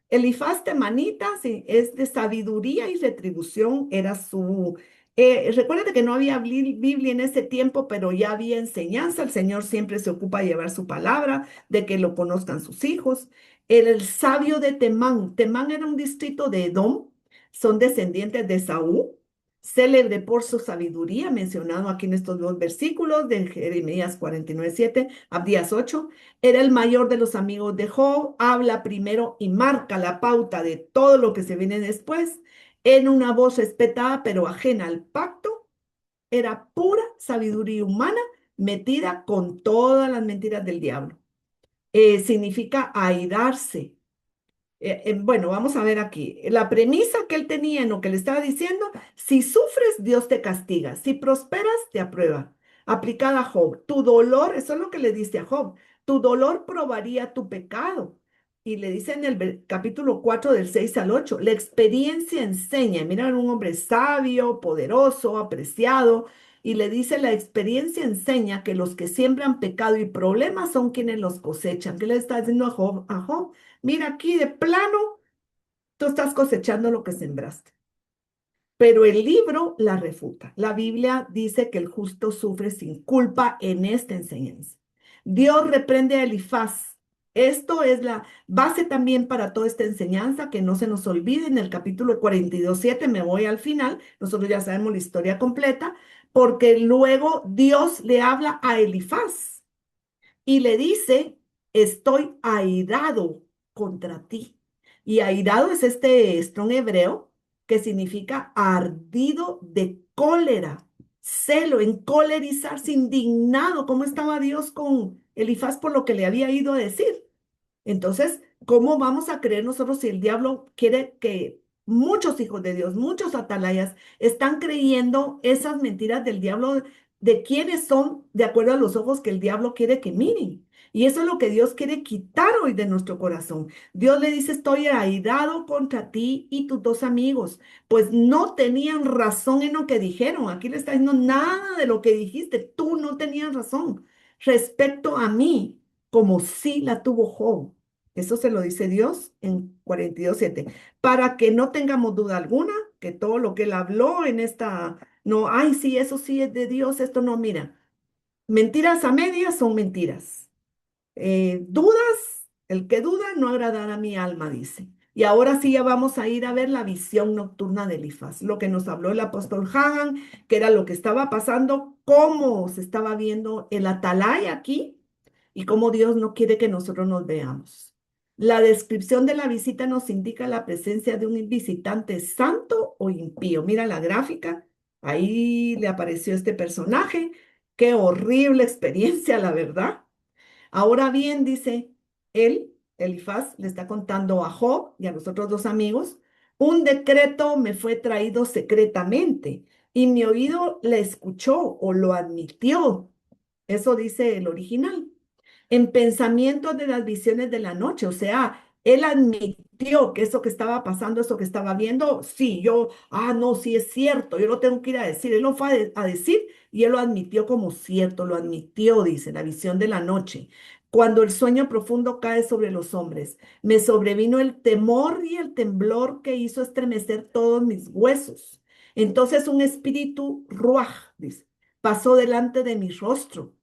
Elifaz temanita, sí, es de sabiduría y retribución, era su... recuérdate que no había Biblia en ese tiempo, pero ya había enseñanza. El Señor siempre se ocupa de llevar su palabra, de que lo conozcan sus hijos. Era el sabio de Temán. Temán era un distrito de Edom, son descendientes de Saúl, célebre por su sabiduría, mencionado aquí en estos dos versículos de Jeremías 49:7, Abdías 8. Era el mayor de los amigos de Job, habla primero y marca la pauta de todo lo que se viene después. En una voz respetada pero ajena al pacto, era pura sabiduría humana metida con todas las mentiras del diablo. Significa airarse. Bueno, vamos a ver aquí. La premisa que él tenía en lo que le estaba diciendo, si sufres, Dios te castiga. Si prosperas, te aprueba. Aplicada a Job. Tu dolor, eso es lo que le dice a Job, tu dolor probaría tu pecado. Y le dice en el capítulo 4 del 6 al 8, la experiencia enseña. Mira, un hombre sabio, poderoso, apreciado. Y le dice, la experiencia enseña que los que siembran pecado y problemas son quienes los cosechan. ¿Qué le está diciendo a Job? A Job, mira, aquí de plano, tú estás cosechando lo que sembraste. Pero el libro la refuta. La Biblia dice que el justo sufre sin culpa en esta enseñanza. Dios reprende a Elifaz. Esto es la base también para toda esta enseñanza, que no se nos olvide. En el capítulo 42:7, me voy al final, nosotros ya sabemos la historia completa, porque luego Dios le habla a Elifaz y le dice, estoy airado contra ti. Y airado es este strong hebreo que significa ardido de cólera, celo, encolerizarse, indignado. ¿Cómo estaba Dios con Elifaz por lo que le había ido a decir? Entonces, ¿cómo vamos a creer nosotros si el diablo quiere que muchos hijos de Dios, muchos atalayas, están creyendo esas mentiras del diablo de quiénes son de acuerdo a los ojos que el diablo quiere que miren? Y eso es lo que Dios quiere quitar hoy de nuestro corazón. Dios le dice, estoy airado contra ti y tus dos amigos, pues no tenían razón en lo que dijeron. Aquí le está diciendo, nada de lo que dijiste, tú no tenías razón respecto a mí, como sí la tuvo Job. Eso se lo dice Dios en 42:7. Para que no tengamos duda alguna que todo lo que él habló en esta, no, ay, sí, eso sí es de Dios, esto no, mira, mentiras a medias son mentiras. Dudas, el que duda no agradará a mi alma, dice. Y ahora sí ya vamos a ir a ver la visión nocturna de Elifaz, lo que nos habló el apóstol Hagan, que era lo que estaba pasando, cómo se estaba viendo el atalaya aquí y cómo Dios no quiere que nosotros nos veamos. La descripción de la visita nos indica la presencia de un visitante santo o impío. Mira la gráfica, ahí le apareció este personaje. Qué horrible experiencia, la verdad. Ahora bien, dice él, Elifaz, le está contando a Job y a los otros dos amigos, un decreto me fue traído secretamente y mi oído le escuchó o lo admitió. Eso dice el original en pensamientos de las visiones de la noche. O sea, él admitió que eso que estaba pasando, eso que estaba viendo, sí, no, sí es cierto, yo lo tengo que ir a decir. Él lo fue a decir y él lo admitió como cierto, lo admitió, dice, la visión de la noche. Cuando el sueño profundo cae sobre los hombres, me sobrevino el temor y el temblor que hizo estremecer todos mis huesos. Entonces un espíritu ruaj, dice, pasó delante de mi rostro.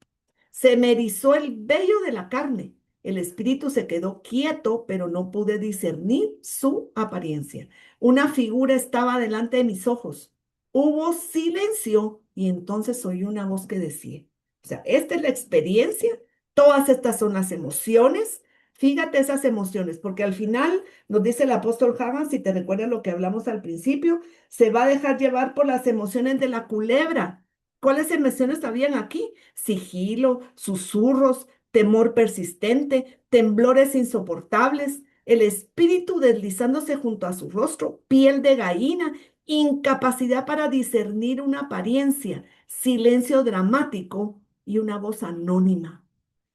Se me erizó el vello de la carne. El espíritu se quedó quieto, pero no pude discernir su apariencia. Una figura estaba delante de mis ojos. Hubo silencio y entonces oí una voz que decía, o sea, esta es la experiencia, todas estas son las emociones. Fíjate esas emociones, porque al final nos dice el apóstol Hagan, si te recuerdas lo que hablamos al principio, se va a dejar llevar por las emociones de la culebra. ¿Cuáles emociones habían aquí? Sigilo, susurros, temor persistente, temblores insoportables, el espíritu deslizándose junto a su rostro, piel de gallina, incapacidad para discernir una apariencia, silencio dramático y una voz anónima.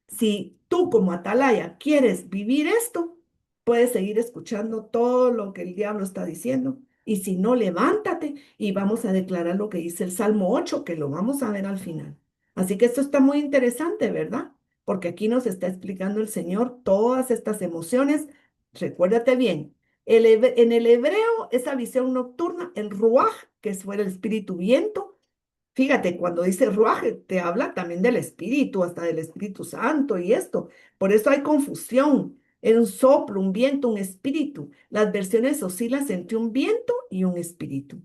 Si tú como atalaya quieres vivir esto, puedes seguir escuchando todo lo que el diablo está diciendo. Y si no, levántate y vamos a declarar lo que dice el Salmo 8, que lo vamos a ver al final. Así que esto está muy interesante, ¿verdad? Porque aquí nos está explicando el Señor todas estas emociones. Recuérdate bien, en el hebreo, esa visión nocturna, el ruaj, que fue el espíritu viento. Fíjate, cuando dice ruaje, te habla también del Espíritu, hasta del Espíritu Santo y esto. Por eso hay confusión. Es un soplo, un viento, un espíritu. Las versiones oscilan entre un viento y un espíritu.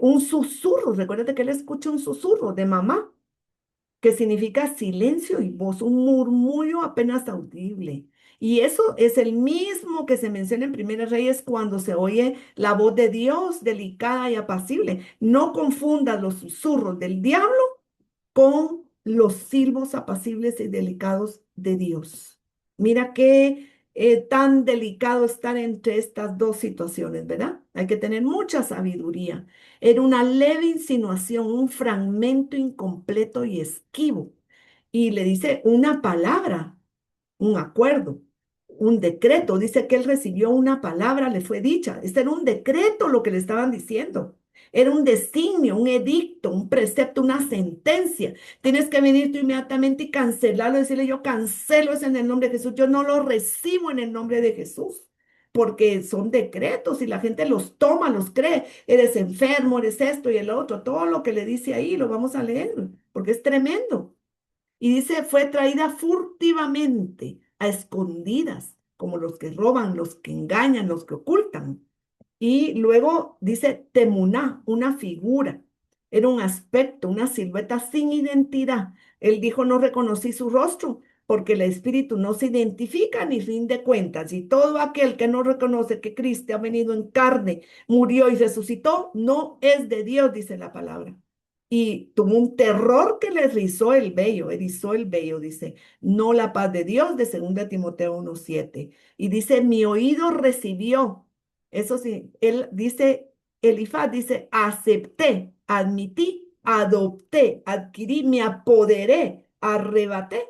Un susurro, recuérdate que él escucha un susurro de mamá, que significa silencio y voz, un murmullo apenas audible. Y eso es el mismo que se menciona en Primera Reyes cuando se oye la voz de Dios delicada y apacible. No confundas los susurros del diablo con los silbos apacibles y delicados de Dios. Mira qué tan delicado estar entre estas dos situaciones, ¿verdad? Hay que tener mucha sabiduría. Era una leve insinuación, un fragmento incompleto y esquivo. Y le dice una palabra, un acuerdo, un decreto. Dice que él recibió una palabra, le fue dicha. Este era un decreto lo que le estaban diciendo. Era un designio, un edicto, un precepto, una sentencia. Tienes que venir tú inmediatamente y cancelarlo, decirle yo cancelo eso en el nombre de Jesús. Yo no lo recibo en el nombre de Jesús. Porque son decretos y la gente los toma, los cree. Eres enfermo, eres esto y el otro. Todo lo que le dice ahí lo vamos a leer, porque es tremendo. Y dice, fue traída furtivamente, a escondidas, como los que roban, los que engañan, los que ocultan. Y luego dice temuná, una figura. Era un aspecto, una silueta sin identidad. Él dijo, no reconocí su rostro, porque el espíritu no se identifica ni rinde cuentas. Y todo aquel que no reconoce que Cristo ha venido en carne, murió y resucitó, no es de Dios, dice la palabra. Y tuvo un terror que le erizó el vello, dice, no la paz de Dios, de 2 Timoteo 1:7. Y dice, mi oído recibió. Eso sí, él dice, Elifaz dice, acepté, admití, adopté, adquirí, me apoderé, arrebaté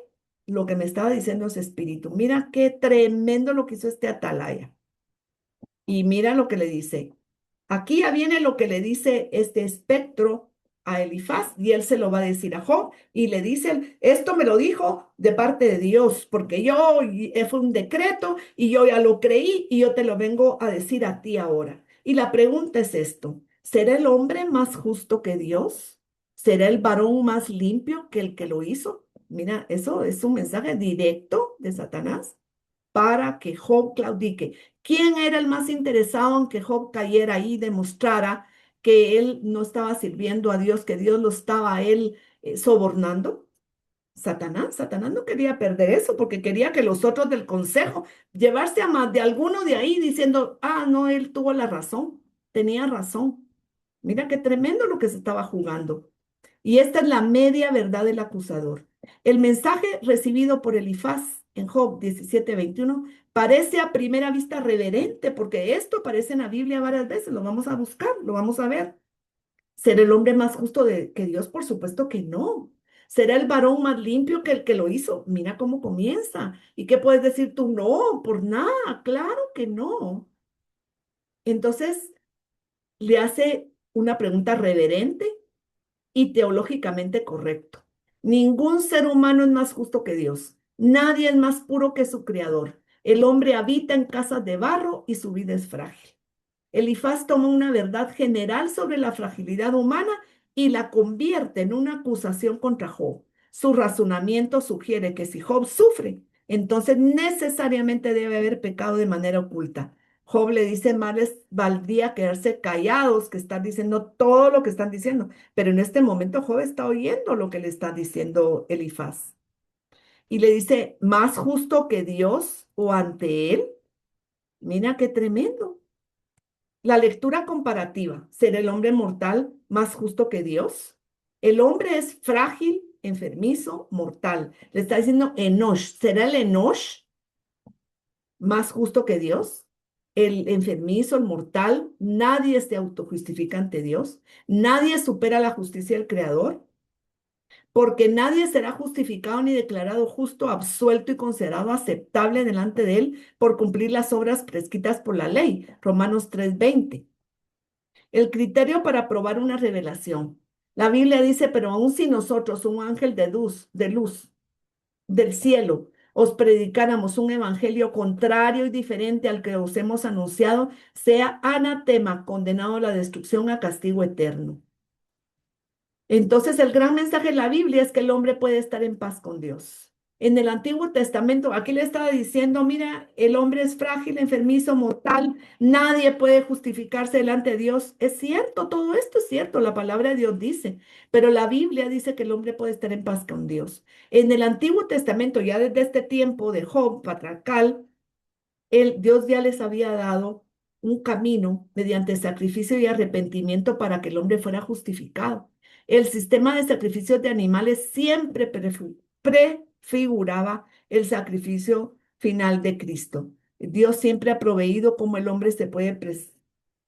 lo que me estaba diciendo ese espíritu. Mira qué tremendo lo que hizo este atalaya. Y mira lo que le dice. Aquí ya viene lo que le dice este espectro a Elifaz y él se lo va a decir a Job y le dice, esto me lo dijo de parte de Dios, porque fue un decreto y yo ya lo creí y yo te lo vengo a decir a ti ahora. Y la pregunta es esto, ¿será el hombre más justo que Dios? ¿Será el varón más limpio que el que lo hizo? Mira, eso es un mensaje directo de Satanás para que Job claudique. ¿Quién era el más interesado en que Job cayera ahí y demostrara que él no estaba sirviendo a Dios, que Dios lo estaba a él sobornando? Satanás. Satanás no quería perder eso porque quería que los otros del consejo llevarse a más de alguno de ahí diciendo, ah, no, él tuvo la razón, tenía razón. Mira qué tremendo lo que se estaba jugando. Y esta es la media verdad del acusador. El mensaje recibido por Elifaz en Job 17:21 parece a primera vista reverente, porque esto aparece en la Biblia varias veces. Lo vamos a buscar, lo vamos a ver. ¿Será el hombre más justo que Dios? Por supuesto que no. ¿Será el varón más limpio que el que lo hizo? Mira cómo comienza. ¿Y qué puedes decir tú? No, por nada, claro que no. Entonces le hace una pregunta reverente y teológicamente correcto. Ningún ser humano es más justo que Dios. Nadie es más puro que su creador. El hombre habita en casas de barro y su vida es frágil. Elifaz toma una verdad general sobre la fragilidad humana y la convierte en una acusación contra Job. Su razonamiento sugiere que si Job sufre, entonces necesariamente debe haber pecado de manera oculta. Job le dice, más les valdría quedarse callados que estar diciendo todo lo que están diciendo. Pero en este momento Job está oyendo lo que le está diciendo Elifaz. Y le dice, más justo que Dios o ante él. Mira qué tremendo. La lectura comparativa. ¿Será el hombre mortal más justo que Dios? El hombre es frágil, enfermizo, mortal. Le está diciendo Enosh. ¿Será el Enosh más justo que Dios? El enfermizo, el mortal, nadie se autojustifica ante Dios. Nadie supera la justicia del Creador, porque nadie será justificado ni declarado justo, absuelto y considerado aceptable delante de él por cumplir las obras prescritas por la ley. Romanos 3:20. El criterio para probar una revelación. La Biblia dice, pero aun si nosotros, un ángel de luz del cielo, os predicáramos un evangelio contrario y diferente al que os hemos anunciado, sea anatema, condenado a la destrucción, a castigo eterno. Entonces, el gran mensaje de la Biblia es que el hombre puede estar en paz con Dios. En el Antiguo Testamento, aquí le estaba diciendo, mira, el hombre es frágil, enfermizo, mortal, nadie puede justificarse delante de Dios. Es cierto, todo esto es cierto, la palabra de Dios dice, pero la Biblia dice que el hombre puede estar en paz con Dios. En el Antiguo Testamento, ya desde este tiempo de Job, patriarcal, Dios ya les había dado un camino mediante sacrificio y arrepentimiento para que el hombre fuera justificado. El sistema de sacrificios de animales siempre prefiguraba el sacrificio final de Cristo. Dios siempre ha proveído cómo el hombre se puede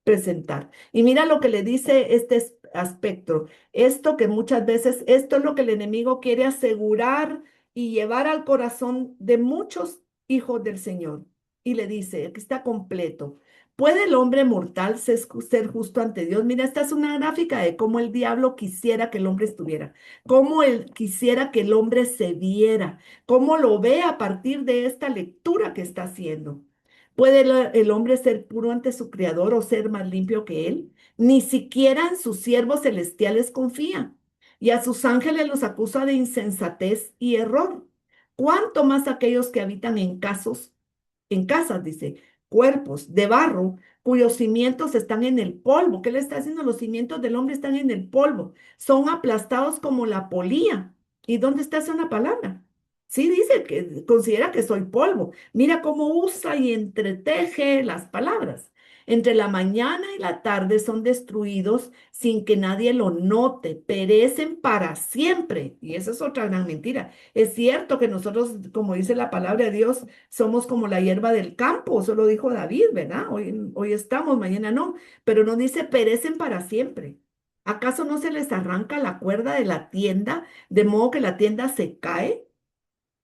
presentar. Y mira lo que le dice este aspecto. Esto que muchas veces, esto es lo que el enemigo quiere asegurar y llevar al corazón de muchos hijos del Señor. Y le dice, aquí está completo. ¿Puede el hombre mortal ser justo ante Dios? Mira, esta es una gráfica de cómo el diablo quisiera que el hombre estuviera, cómo él quisiera que el hombre se viera, cómo lo ve a partir de esta lectura que está haciendo. ¿Puede el hombre ser puro ante su Creador o ser más limpio que él? Ni siquiera en sus siervos celestiales confía, y a sus ángeles los acusa de insensatez y error. ¿Cuánto más aquellos que habitan en casas, dice, cuerpos de barro, cuyos cimientos están en el polvo? ¿Qué le está haciendo? Los cimientos del hombre están en el polvo, son aplastados como la polía. ¿Y dónde está esa una palabra? Sí, dice que considera que soy polvo. Mira cómo usa y entreteje las palabras. Entre la mañana y la tarde son destruidos sin que nadie lo note, perecen para siempre. Y esa es otra gran mentira. Es cierto que nosotros, como dice la palabra de Dios, somos como la hierba del campo, eso lo dijo David, ¿verdad? Hoy estamos, mañana no, pero no dice perecen para siempre. ¿Acaso no se les arranca la cuerda de la tienda, de modo que la tienda se cae?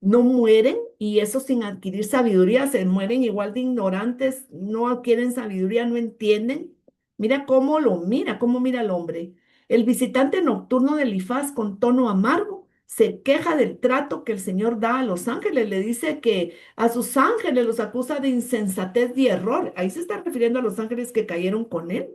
No mueren, y eso sin adquirir sabiduría, se mueren igual de ignorantes, no adquieren sabiduría, no entienden. Mira cómo mira el hombre. El visitante nocturno de Elifaz con tono amargo se queja del trato que el Señor da a los ángeles. Le dice que a sus ángeles los acusa de insensatez y error. Ahí se está refiriendo a los ángeles que cayeron con él.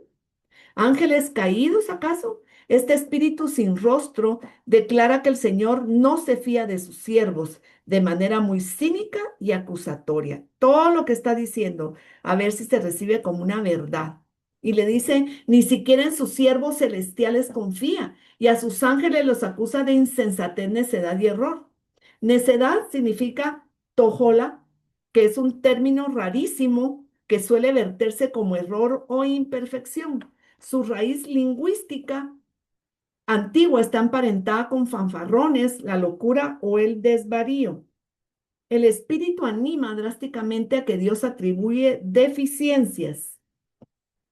¿Ángeles caídos acaso? Este espíritu sin rostro declara que el Señor no se fía de sus siervos de manera muy cínica y acusatoria. Todo lo que está diciendo, a ver si se recibe como una verdad. Y le dice, ni siquiera en sus siervos celestiales confía, y a sus ángeles los acusa de insensatez, necedad y error. Necedad significa tojola, que es un término rarísimo que suele verterse como error o imperfección. Su raíz lingüística antigua está emparentada con fanfarrones, la locura o el desvarío. El espíritu anima drásticamente a que Dios atribuye deficiencias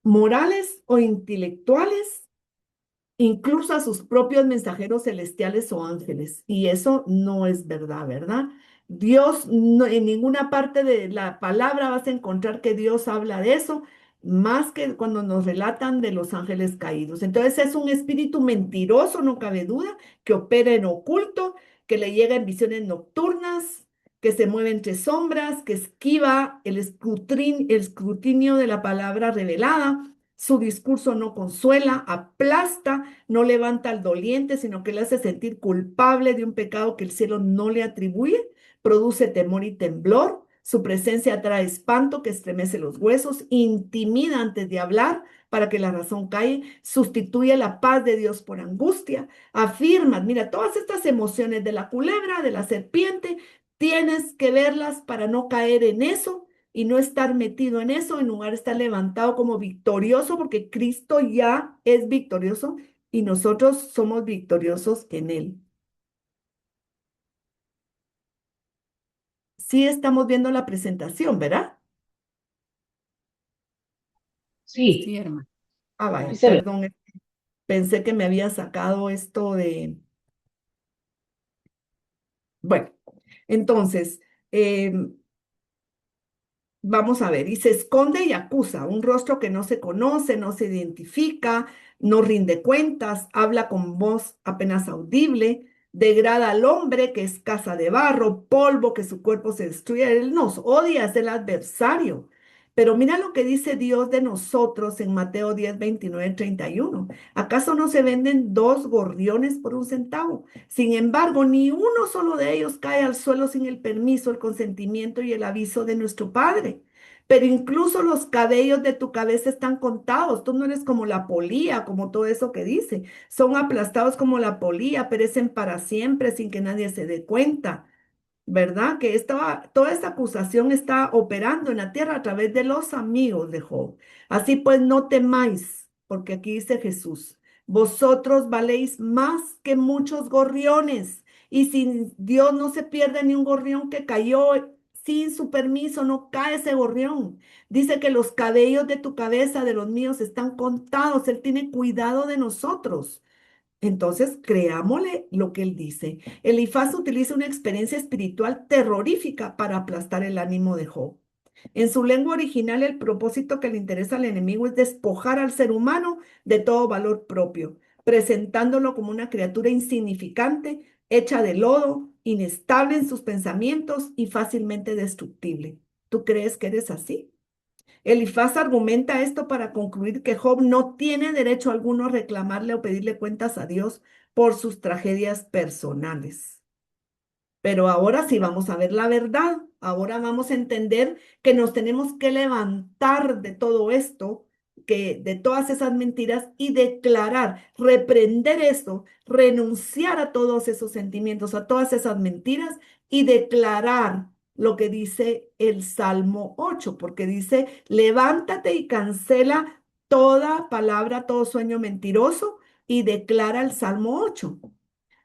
morales o intelectuales, incluso a sus propios mensajeros celestiales o ángeles. Y eso no es verdad, ¿verdad? Dios, en ninguna parte de la palabra vas a encontrar que Dios habla de eso, más que cuando nos relatan de los ángeles caídos. Entonces es un espíritu mentiroso, no cabe duda, que opera en oculto, que le llega en visiones nocturnas, que se mueve entre sombras, que esquiva el escrutinio de la palabra revelada, Su discurso no consuela, aplasta, no levanta al doliente, sino que le hace sentir culpable de un pecado que el cielo no le atribuye, produce temor y temblor. Su presencia trae espanto que estremece los huesos, intimida antes de hablar para que la razón calle, sustituye la paz de Dios por angustia, afirma, mira, todas estas emociones de la culebra, de la serpiente, tienes que verlas para no caer en eso y no estar metido en eso, en lugar de estar levantado como victorioso, porque Cristo ya es victorioso y nosotros somos victoriosos en Él. Sí estamos viendo la presentación, ¿verdad? Sí, Sí, hermano. Ah, sí vaya, se ve. perdón, pensé que me había sacado esto de, bueno, entonces, em, vamos a ver, y se esconde y acusa, un rostro que no se conoce, no se identifica, no rinde cuentas, habla con voz apenas audible, degrada al hombre que es casa de barro, polvo, que su cuerpo se destruye. Él nos odia, es el adversario. Pero mira lo que dice Dios de nosotros en Mateo 10, 29, 31. ¿Acaso no se venden dos gorriones por un centavo? Sin embargo, ni uno solo de ellos cae al suelo sin el permiso, el consentimiento y el aviso de nuestro Padre. Pero incluso los cabellos de tu cabeza están contados. Tú no eres como la polía, como todo eso que dice. Son aplastados como la polía, perecen para siempre sin que nadie se dé cuenta. ¿Verdad? Que toda esta acusación está operando en la tierra a través de los amigos de Job. Así pues, no temáis, porque aquí dice Jesús, vosotros valéis más que muchos gorriones, y sin Dios no se pierde ni un gorrión que cayó sin su permiso, no cae ese gorrión. Dice que los cabellos de tu cabeza, de los míos, están contados. Él tiene cuidado de nosotros. Entonces, creámosle lo que él dice. Elifaz utiliza una experiencia espiritual terrorífica para aplastar el ánimo de Job. En su lengua original, el propósito que le interesa al enemigo es despojar al ser humano de todo valor propio, presentándolo como una criatura insignificante, hecha de lodo, inestable en sus pensamientos y fácilmente destructible. ¿Tú crees que eres así? Elifaz argumenta esto para concluir que Job no tiene derecho alguno a reclamarle o pedirle cuentas a Dios por sus tragedias personales. Pero ahora sí vamos a ver la verdad. Ahora vamos a entender que nos tenemos que levantar de todo esto, que de todas esas mentiras y declarar, reprender esto, renunciar a todos esos sentimientos, a todas esas mentiras y declarar lo que dice el Salmo 8, porque dice, levántate y cancela toda palabra, todo sueño mentiroso y declara el Salmo 8.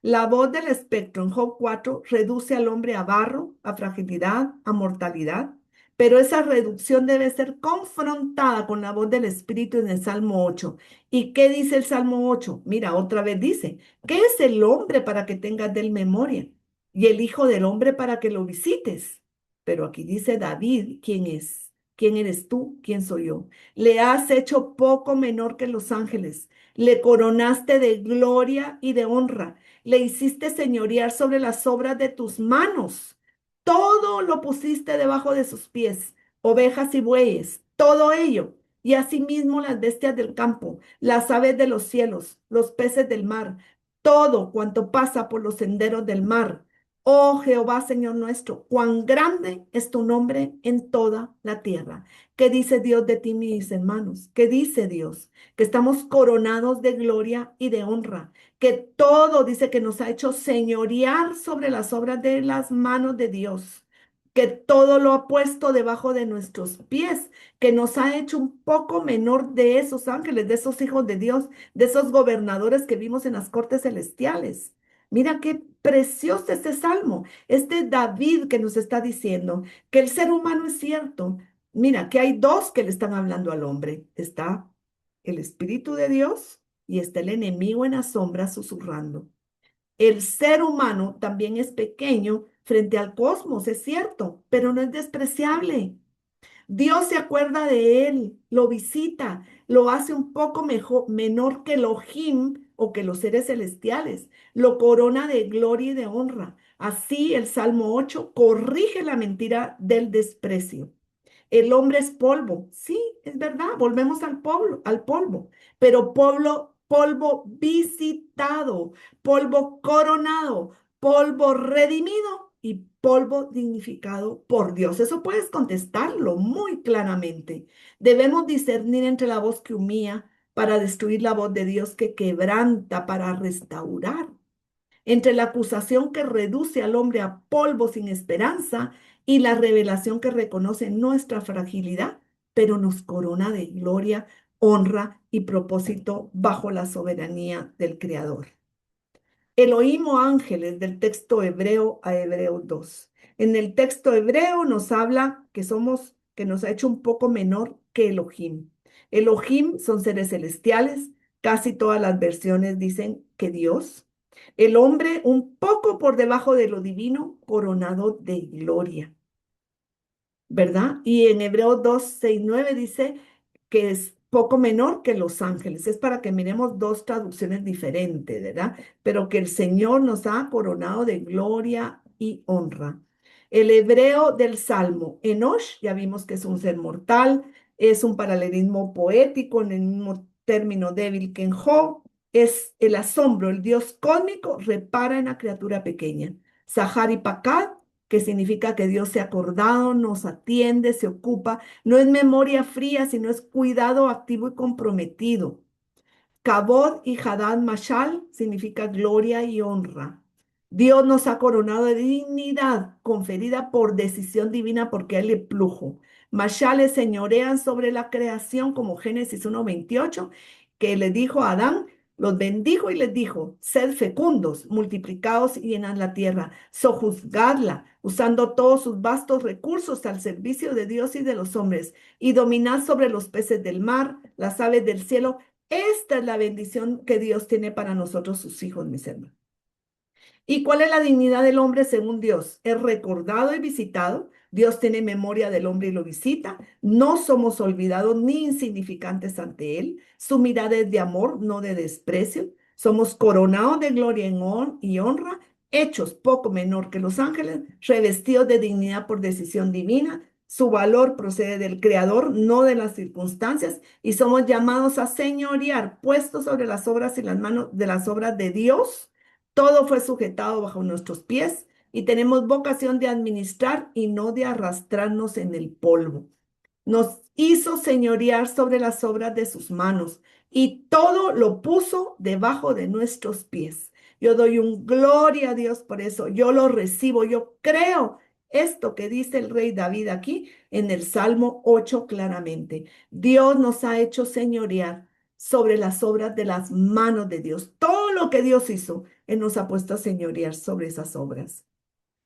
La voz del espectro en Job 4 reduce al hombre a barro, a fragilidad, a mortalidad, pero esa reducción debe ser confrontada con la voz del Espíritu en el Salmo 8. ¿Y qué dice el Salmo 8? Mira, otra vez dice, ¿qué es el hombre para que tengas de él memoria? Y el Hijo del Hombre para que lo visites. Pero aquí dice David, ¿quién es? ¿Quién eres tú? ¿Quién soy yo? Le has hecho poco menor que los ángeles. Le coronaste de gloria y de honra, le hiciste señorear sobre las obras de tus manos. Todo lo pusiste debajo de sus pies, ovejas y bueyes, todo ello. Y asimismo las bestias del campo, las aves de los cielos, los peces del mar, todo cuanto pasa por los senderos del mar. Oh Jehová, Señor nuestro, cuán grande es tu nombre en toda la tierra. ¿Qué dice Dios de ti, mis hermanos? ¿Qué dice Dios? Que estamos coronados de gloria y de honra, que todo dice que nos ha hecho señorear sobre las obras de las manos de Dios, que todo lo ha puesto debajo de nuestros pies, que nos ha hecho un poco menor de esos ángeles, de esos hijos de Dios, de esos gobernadores que vimos en las cortes celestiales. Mira qué precioso este salmo, este David que nos está diciendo que el ser humano es cierto. Mira, que hay dos que le están hablando al hombre. Está el Espíritu de Dios y está el enemigo en la sombra susurrando. El ser humano también es pequeño frente al cosmos, es cierto, pero no es despreciable. Dios se acuerda de él, lo visita, lo hace un poco mejor, menor que Elohim o que los seres celestiales, lo corona de gloria y de honra. Así el Salmo 8 corrige la mentira del desprecio. El hombre es polvo. Sí, es verdad, volvemos al polvo, pero polvo, polvo visitado, polvo coronado, polvo redimido y polvo dignificado por Dios. Eso puedes contestarlo muy claramente. Debemos discernir entre la voz que humilla para destruir la voz de Dios que quebranta para restaurar, entre la acusación que reduce al hombre a polvo sin esperanza y la revelación que reconoce nuestra fragilidad, pero nos corona de gloria, honra y propósito bajo la soberanía del Creador. Elohim o ángeles del texto hebreo a Hebreos 2. En el texto hebreo nos habla que nos ha hecho un poco menor que Elohim. Elohim son seres celestiales, casi todas las versiones dicen que Dios. El hombre un poco por debajo de lo divino, coronado de gloria. ¿Verdad? Y en Hebreos 2, 6, 9 dice que es poco menor que los ángeles. Es para que miremos dos traducciones diferentes, ¿verdad? Pero que el Señor nos ha coronado de gloria y honra. El hebreo del Salmo, Enosh, ya vimos que es un ser mortal, es un paralelismo poético en el mismo término débil que en Job, es el asombro, el Dios cósmico repara en la criatura pequeña. Sahar y Pakad, que significa que Dios se ha acordado, nos atiende, se ocupa. No es memoria fría, sino es cuidado activo y comprometido. Kabod y Hadad Mashal significa gloria y honra. Dios nos ha coronado de dignidad conferida por decisión divina porque a Él le plujo. Mashales señorean sobre la creación como Génesis 1:28, que le dijo a Adán, los bendijo y les dijo, sed fecundos, multiplicados y llenad la tierra, sojuzgadla, usando todos sus vastos recursos al servicio de Dios y de los hombres, y dominad sobre los peces del mar, las aves del cielo. Esta es la bendición que Dios tiene para nosotros, sus hijos, mis hermanos. ¿Y cuál es la dignidad del hombre según Dios? Es recordado y visitado. Dios tiene memoria del hombre y lo visita. No somos olvidados ni insignificantes ante Él. Su mirada es de amor, no de desprecio. Somos coronados de gloria y honra, hechos poco menor que los ángeles, revestidos de dignidad por decisión divina. Su valor procede del Creador, no de las circunstancias, y somos llamados a señorear, puestos sobre las obras y las manos de las obras de Dios. Todo fue sujetado bajo nuestros pies y tenemos vocación de administrar y no de arrastrarnos en el polvo. Nos hizo señorear sobre las obras de sus manos y todo lo puso debajo de nuestros pies. Yo doy un gloria a Dios por eso. Yo lo recibo. Yo creo esto que dice el rey David aquí en el Salmo 8 claramente. Dios nos ha hecho señorear sobre las obras de las manos de Dios. Todo lo que Dios hizo, Él nos ha puesto a señorear sobre esas obras.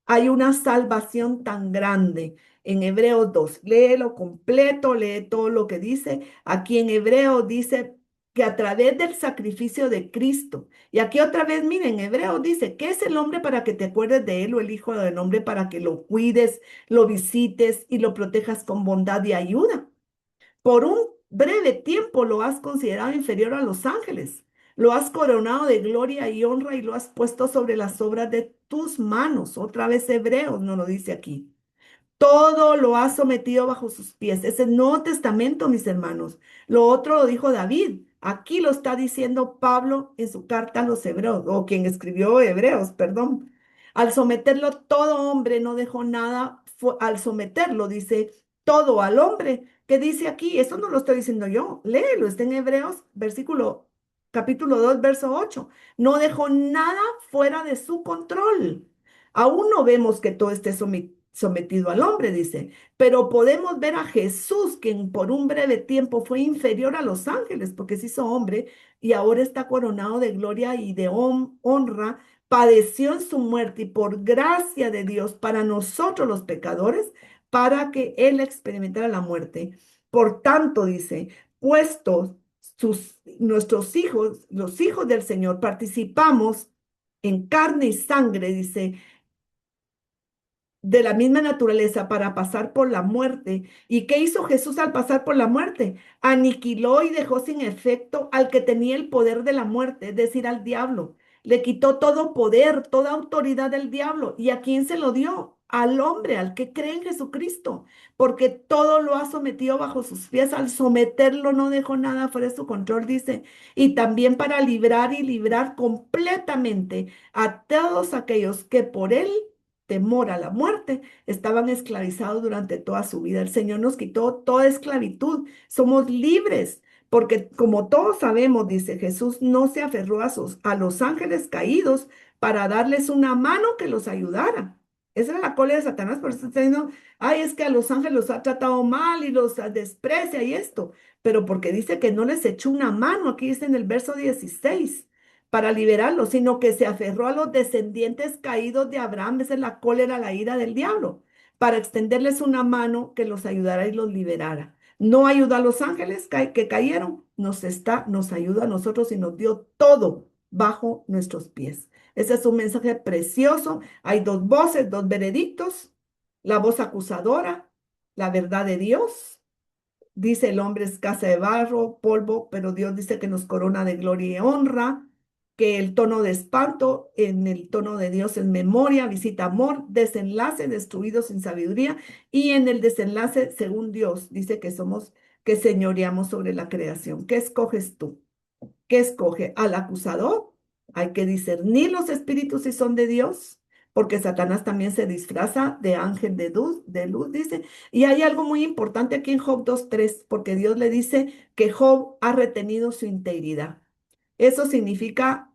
Hay una salvación tan grande en Hebreos 2. Léelo completo, lee todo lo que dice. Aquí en Hebreos dice que a través del sacrificio de Cristo. Y aquí otra vez, miren, Hebreos dice, ¿qué es el hombre para que te acuerdes de él o el hijo del hombre para que lo cuides, lo visites y lo protejas con bondad y ayuda? Por un breve tiempo lo has considerado inferior a los ángeles. Lo has coronado de gloria y honra y lo has puesto sobre las obras de tus manos. Otra vez Hebreos nos lo dice aquí. Todo lo ha sometido bajo sus pies. Es el Nuevo Testamento, mis hermanos. Lo otro lo dijo David. Aquí lo está diciendo Pablo en su carta a los Hebreos, o quien escribió Hebreos, perdón. Al someterlo todo hombre no dejó nada, al someterlo dice todo al hombre. ¿Qué dice aquí? Eso no lo estoy diciendo yo. Léelo, está en Hebreos, capítulo 2, verso 8. No dejó nada fuera de su control. Aún no vemos que todo esté sometido al hombre, dice, pero podemos ver a Jesús, quien por un breve tiempo fue inferior a los ángeles, porque se hizo hombre y ahora está coronado de gloria y de honra, padeció en su muerte y por gracia de Dios para nosotros los pecadores, para que Él experimentara la muerte. Por tanto, dice, puestos nuestros hijos, los hijos del Señor, participamos en carne y sangre, dice, de la misma naturaleza para pasar por la muerte. ¿Y qué hizo Jesús al pasar por la muerte? Aniquiló y dejó sin efecto al que tenía el poder de la muerte, es decir, al diablo. Le quitó todo poder, toda autoridad del diablo. ¿Y a quién se lo dio? al hombre, al que cree en Jesucristo, porque todo lo ha sometido bajo sus pies. Al someterlo no dejó nada fuera de su control, dice, y también para librar y librar completamente a todos aquellos que por él, temor a la muerte, estaban esclavizados durante toda su vida. El Señor nos quitó toda esclavitud, somos libres. Porque como todos sabemos, dice Jesús, no se aferró a los ángeles caídos para darles una mano que los ayudara. Esa era la cólera de Satanás, por eso está diciendo, ay, es que a los ángeles los ha tratado mal y los desprecia y esto, pero porque dice que no les echó una mano, aquí dice en el verso 16, para liberarlos, sino que se aferró a los descendientes caídos de Abraham. Esa es la cólera, la ira del diablo, para extenderles una mano que los ayudara y los liberara. No ayuda a los ángeles que cayeron, nos ayuda a nosotros y nos dio todo bajo nuestros pies. Ese es un mensaje precioso. Hay dos voces, dos veredictos, la voz acusadora, la verdad de Dios. Dice el hombre es casa de barro, polvo, pero Dios dice que nos corona de gloria y honra, que el tono de espanto en el tono de Dios es memoria, visita amor, desenlace destruido sin sabiduría, y en el desenlace, según Dios, dice que somos, que señoreamos sobre la creación. ¿Qué escoges tú? ¿Qué escoge? Al acusador. Hay que discernir los espíritus si son de Dios, porque Satanás también se disfraza de ángel de luz, dice. Y hay algo muy importante aquí en Job 2:3, porque Dios le dice que Job ha retenido su integridad. Eso significa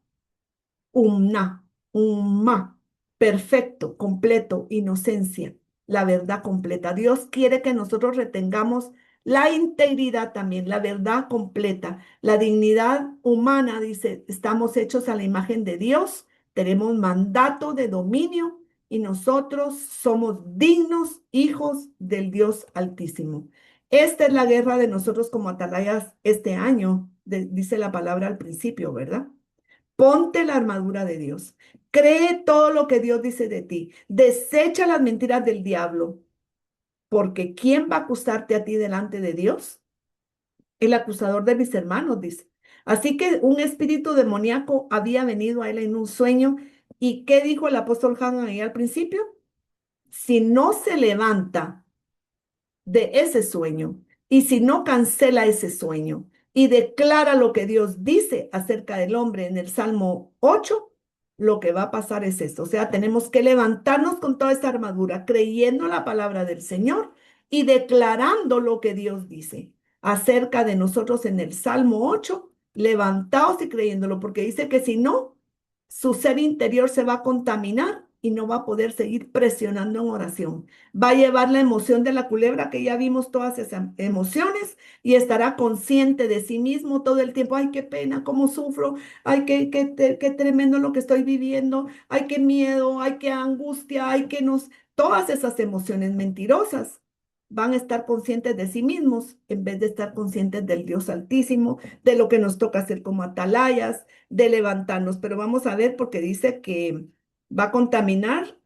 Umna, umma, perfecto, completo, inocencia, la verdad completa. Dios quiere que nosotros retengamos la integridad también, la verdad completa, la dignidad humana, dice, estamos hechos a la imagen de Dios, tenemos mandato de dominio y nosotros somos dignos hijos del Dios Altísimo. Esta es la guerra de nosotros como atalayas este año, dice la palabra al principio, ¿verdad? Ponte la armadura de Dios. Cree todo lo que Dios dice de ti. Desecha las mentiras del diablo, porque ¿quién va a acusarte a ti delante de Dios? El acusador de mis hermanos, dice. Así que un espíritu demoníaco había venido a él en un sueño. ¿Y qué dijo el apóstol Juan ahí al principio? Si no se levanta de ese sueño. Y si no cancela ese sueño y declara lo que Dios dice acerca del hombre en el Salmo 8, lo que va a pasar es esto. O sea, tenemos que levantarnos con toda esta armadura, creyendo la palabra del Señor y declarando lo que Dios dice acerca de nosotros en el Salmo 8, levantaos y creyéndolo, porque dice que si no, su ser interior se va a contaminar y no va a poder seguir presionando en oración. Va a llevar la emoción de la culebra, que ya vimos todas esas emociones, y estará consciente de sí mismo todo el tiempo. Ay, qué pena, cómo sufro, ay, qué tremendo lo que estoy viviendo, ay, qué miedo, ay, qué angustia, ay, qué nos... Todas esas emociones mentirosas van a estar conscientes de sí mismos en vez de estar conscientes del Dios Altísimo, de lo que nos toca hacer como atalayas, de levantarnos. Pero vamos a ver porque dice que va a contaminar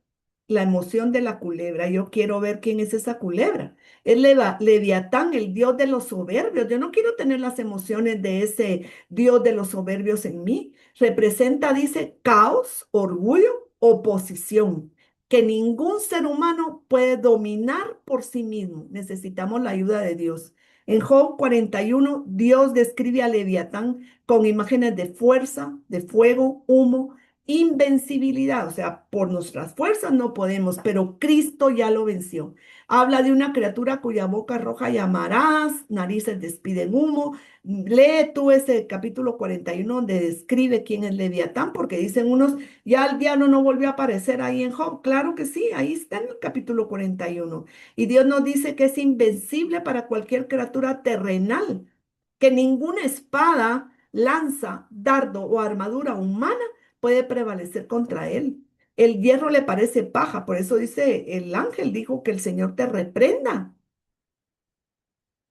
la emoción de la culebra. Yo quiero ver quién es esa culebra. Es Leviatán, el dios de los soberbios. Yo no quiero tener las emociones de ese dios de los soberbios en mí. Representa, dice, caos, orgullo, oposición, que ningún ser humano puede dominar por sí mismo. Necesitamos la ayuda de Dios. En Job 41, Dios describe a Leviatán con imágenes de fuerza, de fuego, humo, invencibilidad, o sea, por nuestras fuerzas no podemos, pero Cristo ya lo venció. Habla de una criatura cuya boca roja llamarás, narices despiden humo. Lee tú ese capítulo 41 donde describe quién es Leviatán, porque dicen unos, ya el diablo no volvió a aparecer ahí en Job. Claro que sí, ahí está en el capítulo 41. Y Dios nos dice que es invencible para cualquier criatura terrenal, que ninguna espada, lanza, dardo o armadura humana puede prevalecer contra él. El hierro le parece paja, por eso dice el ángel, dijo que el Señor te reprenda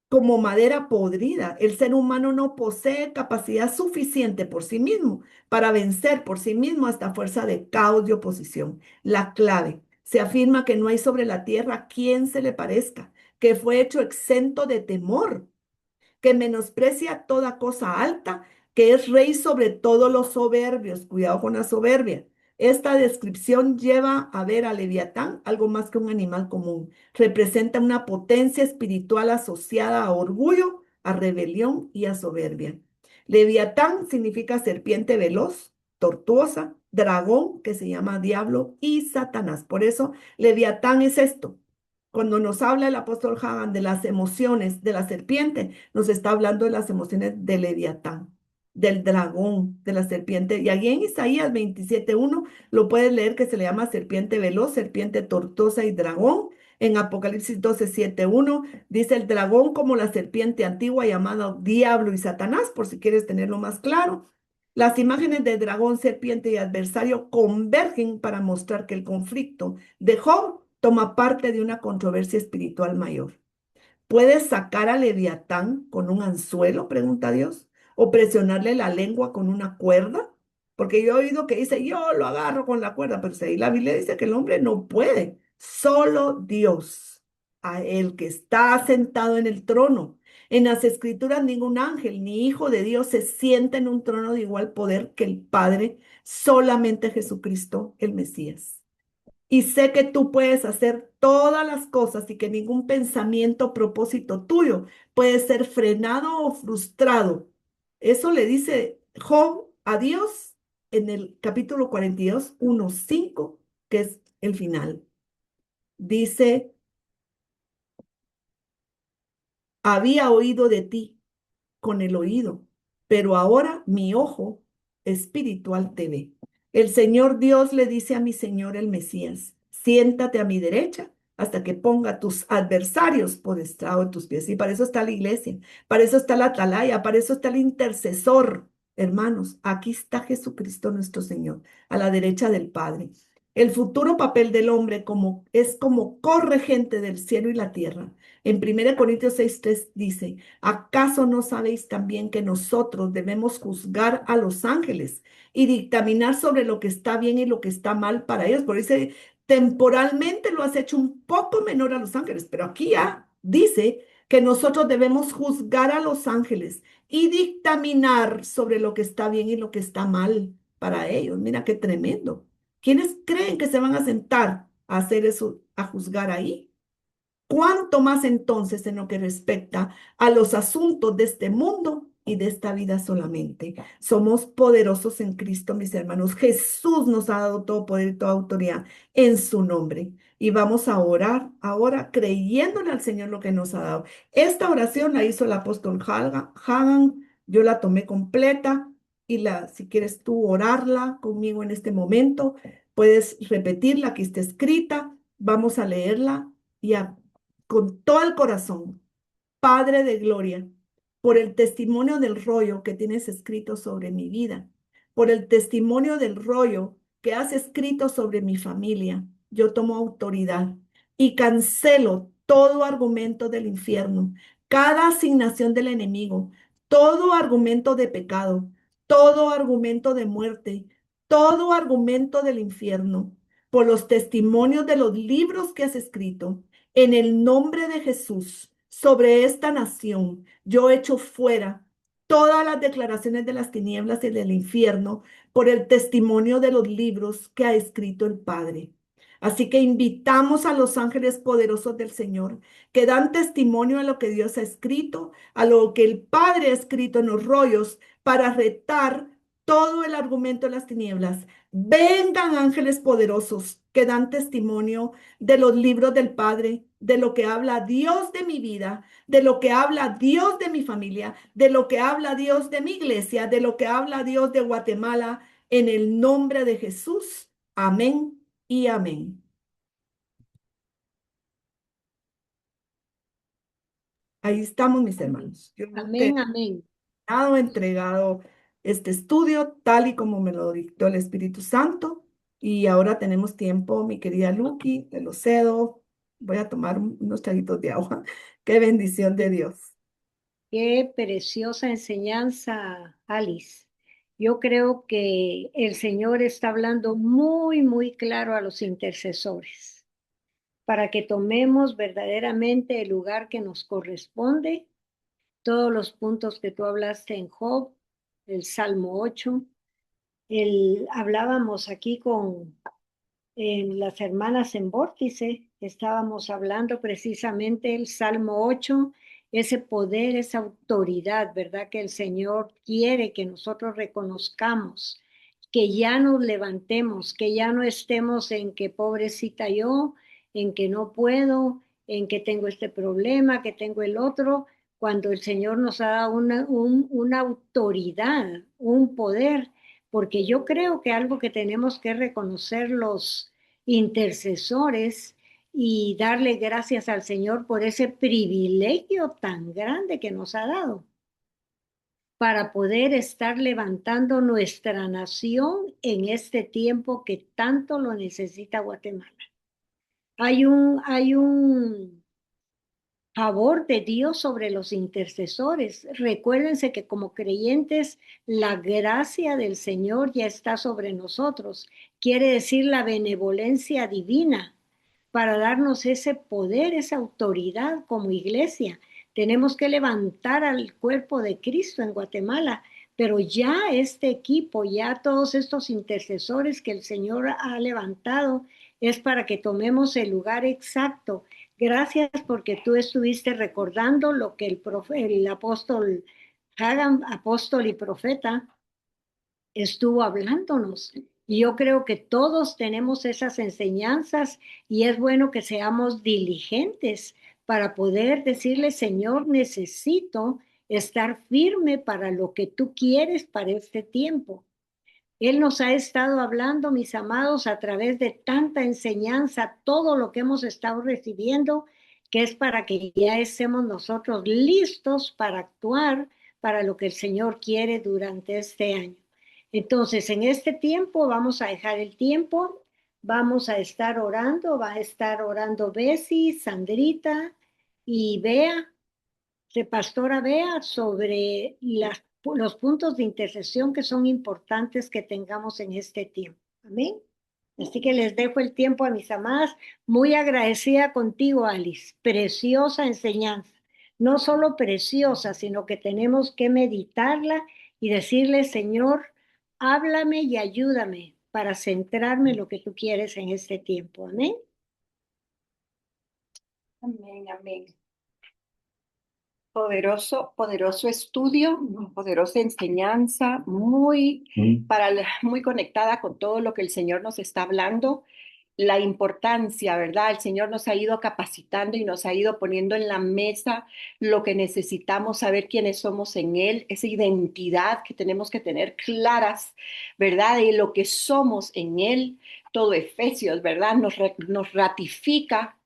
como madera podrida. El ser humano no posee capacidad suficiente por sí mismo para vencer por sí mismo a esta fuerza de caos y oposición. La clave, se afirma que no hay sobre la tierra quien se le parezca, que fue hecho exento de temor, que menosprecia toda cosa alta, que es rey sobre todos los soberbios. Cuidado con la soberbia. Esta descripción lleva a ver a Leviatán algo más que un animal común. Representa una potencia espiritual asociada a orgullo, a rebelión y a soberbia. Leviatán significa serpiente veloz, tortuosa, dragón, que se llama diablo, y Satanás. Por eso, Leviatán es esto. Cuando nos habla el apóstol Hagan de las emociones de la serpiente, nos está hablando de las emociones de Leviatán, del dragón, de la serpiente. Y allí en Isaías 27:1 lo puedes leer, que se le llama serpiente veloz, serpiente tortuosa y dragón. En Apocalipsis 12:7-1 dice el dragón como la serpiente antigua llamada diablo y Satanás, por si quieres tenerlo más claro. Las imágenes de dragón, serpiente y adversario convergen para mostrar que el conflicto de Job toma parte de una controversia espiritual mayor. ¿Puedes sacar a Leviatán con un anzuelo? Pregunta Dios. ¿O presionarle la lengua con una cuerda? Porque yo he oído que dice, yo lo agarro con la cuerda, pero si ahí la Biblia dice que el hombre no puede. Solo Dios, a el que está sentado en el trono. En las escrituras ningún ángel ni hijo de Dios se sienta en un trono de igual poder que el Padre, solamente Jesucristo, el Mesías. Y sé que tú puedes hacer todas las cosas y que ningún pensamiento o propósito tuyo puede ser frenado o frustrado. Eso le dice Job a Dios en el capítulo 42, 1:5, que es el final. Dice, había oído de ti con el oído, pero ahora mi ojo espiritual te ve. El Señor Dios le dice a mi Señor el Mesías, siéntate a mi derecha hasta que ponga a tus adversarios por estrado de tus pies. Y para eso está la iglesia, para eso está la atalaya, para eso está el intercesor. Hermanos, aquí está Jesucristo nuestro Señor, a la derecha del Padre. El futuro papel del hombre es como corregente del cielo y la tierra. En 1 Corintios 6:3 dice, ¿acaso no sabéis también que nosotros debemos juzgar a los ángeles y dictaminar sobre lo que está bien y lo que está mal para ellos? Por eso dice, temporalmente lo has hecho un poco menor a los ángeles, pero aquí ya dice que nosotros debemos juzgar a los ángeles y dictaminar sobre lo que está bien y lo que está mal para ellos. Mira qué tremendo. ¿Quiénes creen que se van a sentar a hacer eso, a juzgar ahí? ¿Cuánto más entonces en lo que respecta a los asuntos de este mundo y de esta vida solamente? Somos poderosos en Cristo, mis hermanos. Jesús nos ha dado todo poder y toda autoridad en su nombre. Y vamos a orar ahora creyéndole al Señor lo que nos ha dado. Esta oración la hizo el apóstol Hagan. Yo la tomé completa y si quieres tú orarla conmigo en este momento, puedes repetirla, aquí está escrita. Vamos a leerla y a con todo el corazón, Padre de gloria, por el testimonio del rollo que tienes escrito sobre mi vida, por el testimonio del rollo que has escrito sobre mi familia. Yo tomo autoridad y cancelo todo argumento del infierno, cada asignación del enemigo, todo argumento de pecado, todo argumento de muerte, todo argumento del infierno, por los testimonios de los libros que has escrito. En el nombre de Jesús, sobre esta nación, yo echo fuera todas las declaraciones de las tinieblas y del infierno por el testimonio de los libros que ha escrito el Padre. Así que invitamos a los ángeles poderosos del Señor que dan testimonio a lo que Dios ha escrito, a lo que el Padre ha escrito en los rollos para retar todo el argumento de las tinieblas. Vengan ángeles poderosos que dan testimonio de los libros del Padre, de lo que habla Dios de mi vida, de lo que habla Dios de mi familia, de lo que habla Dios de mi iglesia, de lo que habla Dios de Guatemala, en el nombre de Jesús. Amén y amén. Ahí estamos, mis hermanos. Yo Amén, amén. he entregado este estudio tal y como me lo dictó el Espíritu Santo. Y ahora tenemos tiempo, mi querida Lucky, te lo cedo. Voy a tomar unos traguitos de agua. Qué bendición de Dios. Qué preciosa enseñanza, Alice. Yo creo que el Señor está hablando muy, muy claro a los intercesores para que tomemos verdaderamente el lugar que nos corresponde. Todos los puntos que tú hablaste en Job, el Salmo 8, Hablábamos aquí con las hermanas en Vórtice, estábamos hablando precisamente el Salmo 8, ese poder, esa autoridad, ¿verdad? Que el Señor quiere que nosotros reconozcamos, que ya nos levantemos, que ya no estemos en que pobrecita yo, en que no puedo, en que tengo este problema, que tengo el otro, cuando el Señor nos ha dado una autoridad, un poder, porque yo creo que algo que tenemos que reconocer los intercesores y darle gracias al Señor por ese privilegio tan grande que nos ha dado para poder estar levantando nuestra nación en este tiempo que tanto lo necesita Guatemala. Hay un favor de Dios sobre los intercesores. Recuérdense que como creyentes, la gracia del Señor ya está sobre nosotros. Quiere decir la benevolencia divina para darnos ese poder, esa autoridad como iglesia. Tenemos que levantar al cuerpo de Cristo en Guatemala, pero ya este equipo, ya todos estos intercesores que el Señor ha levantado, es para que tomemos el lugar exacto. Gracias porque tú estuviste recordando lo que el apóstol Hagan, apóstol y profeta, estuvo hablándonos. Y yo creo que todos tenemos esas enseñanzas y es bueno que seamos diligentes para poder decirle, Señor, necesito estar firme para lo que tú quieres para este tiempo. Él nos ha estado hablando, mis amados, a través de tanta enseñanza, todo lo que hemos estado recibiendo, que es para que ya estemos nosotros listos para actuar para lo que el Señor quiere durante este año. Entonces, en este tiempo vamos a dejar el tiempo, vamos a estar orando, va a estar orando Bessie, Sandrita y Bea, de Pastora Bea, sobre los puntos de intercesión que son importantes que tengamos en este tiempo. Amén. Así que les dejo el tiempo a mis amadas. Muy agradecida contigo, Alice. Preciosa enseñanza. No solo preciosa, sino que tenemos que meditarla y decirle, Señor, háblame y ayúdame para centrarme en lo que tú quieres en este tiempo. Amén. Amén, amén. Poderoso, poderoso estudio, poderosa enseñanza, muy conectada con todo lo que el Señor nos está hablando. La importancia, ¿verdad? El Señor nos ha ido capacitando y nos ha ido poniendo en la mesa lo que necesitamos saber quiénes somos en Él, esa identidad que tenemos que tener claras, ¿verdad? De lo que somos en Él. Todo Efesios, ¿verdad? Nos ratifica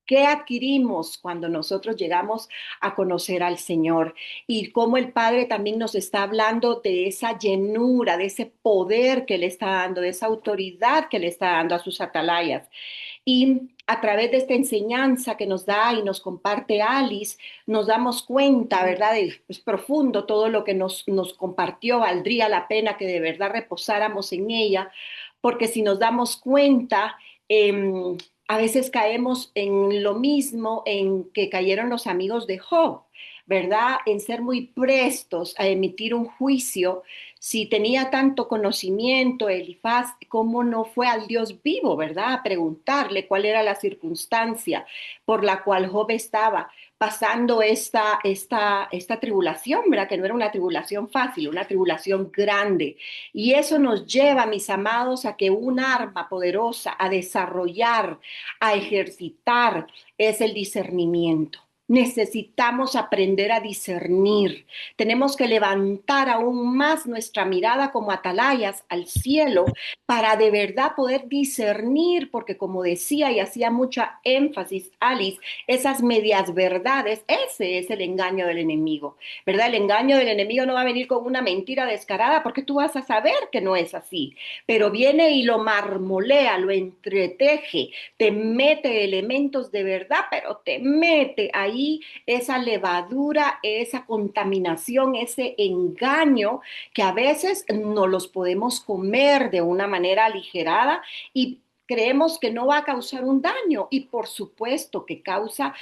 qué adquirimos cuando nosotros llegamos a conocer al Señor y cómo el Padre también nos está hablando de esa llenura, de ese poder que le está dando, de esa autoridad que le está dando a sus atalayas. Y a través de esta enseñanza que nos da y nos comparte Alice, nos damos cuenta, ¿verdad? Es profundo todo lo que nos compartió, valdría la pena que de verdad reposáramos en ella, porque si nos damos cuenta, a veces caemos en lo mismo en que cayeron los amigos de Job, ¿verdad? En ser muy prestos a emitir un juicio. Si tenía tanto conocimiento Elifaz, ¿cómo no fue al Dios vivo, verdad? A preguntarle cuál era la circunstancia por la cual Job estaba pasando esta tribulación, ¿verdad? Que no era una tribulación fácil, una tribulación grande. Y eso nos lleva, mis amados, a que un arma poderosa a desarrollar, a ejercitar, es el discernimiento. Necesitamos aprender a discernir. Tenemos que levantar aún más nuestra mirada como atalayas al cielo para de verdad poder discernir, porque como decía y hacía mucha énfasis Alice, esas medias verdades, ese es el engaño del enemigo, ¿verdad? El engaño del enemigo no va a venir con una mentira descarada porque tú vas a saber que no es así, pero viene y lo marmolea, lo entreteje, te mete elementos de verdad, pero te mete ahí esa levadura, esa contaminación, ese engaño que a veces no los podemos comer de una manera aligerada y creemos que no va a causar un daño y por supuesto que causa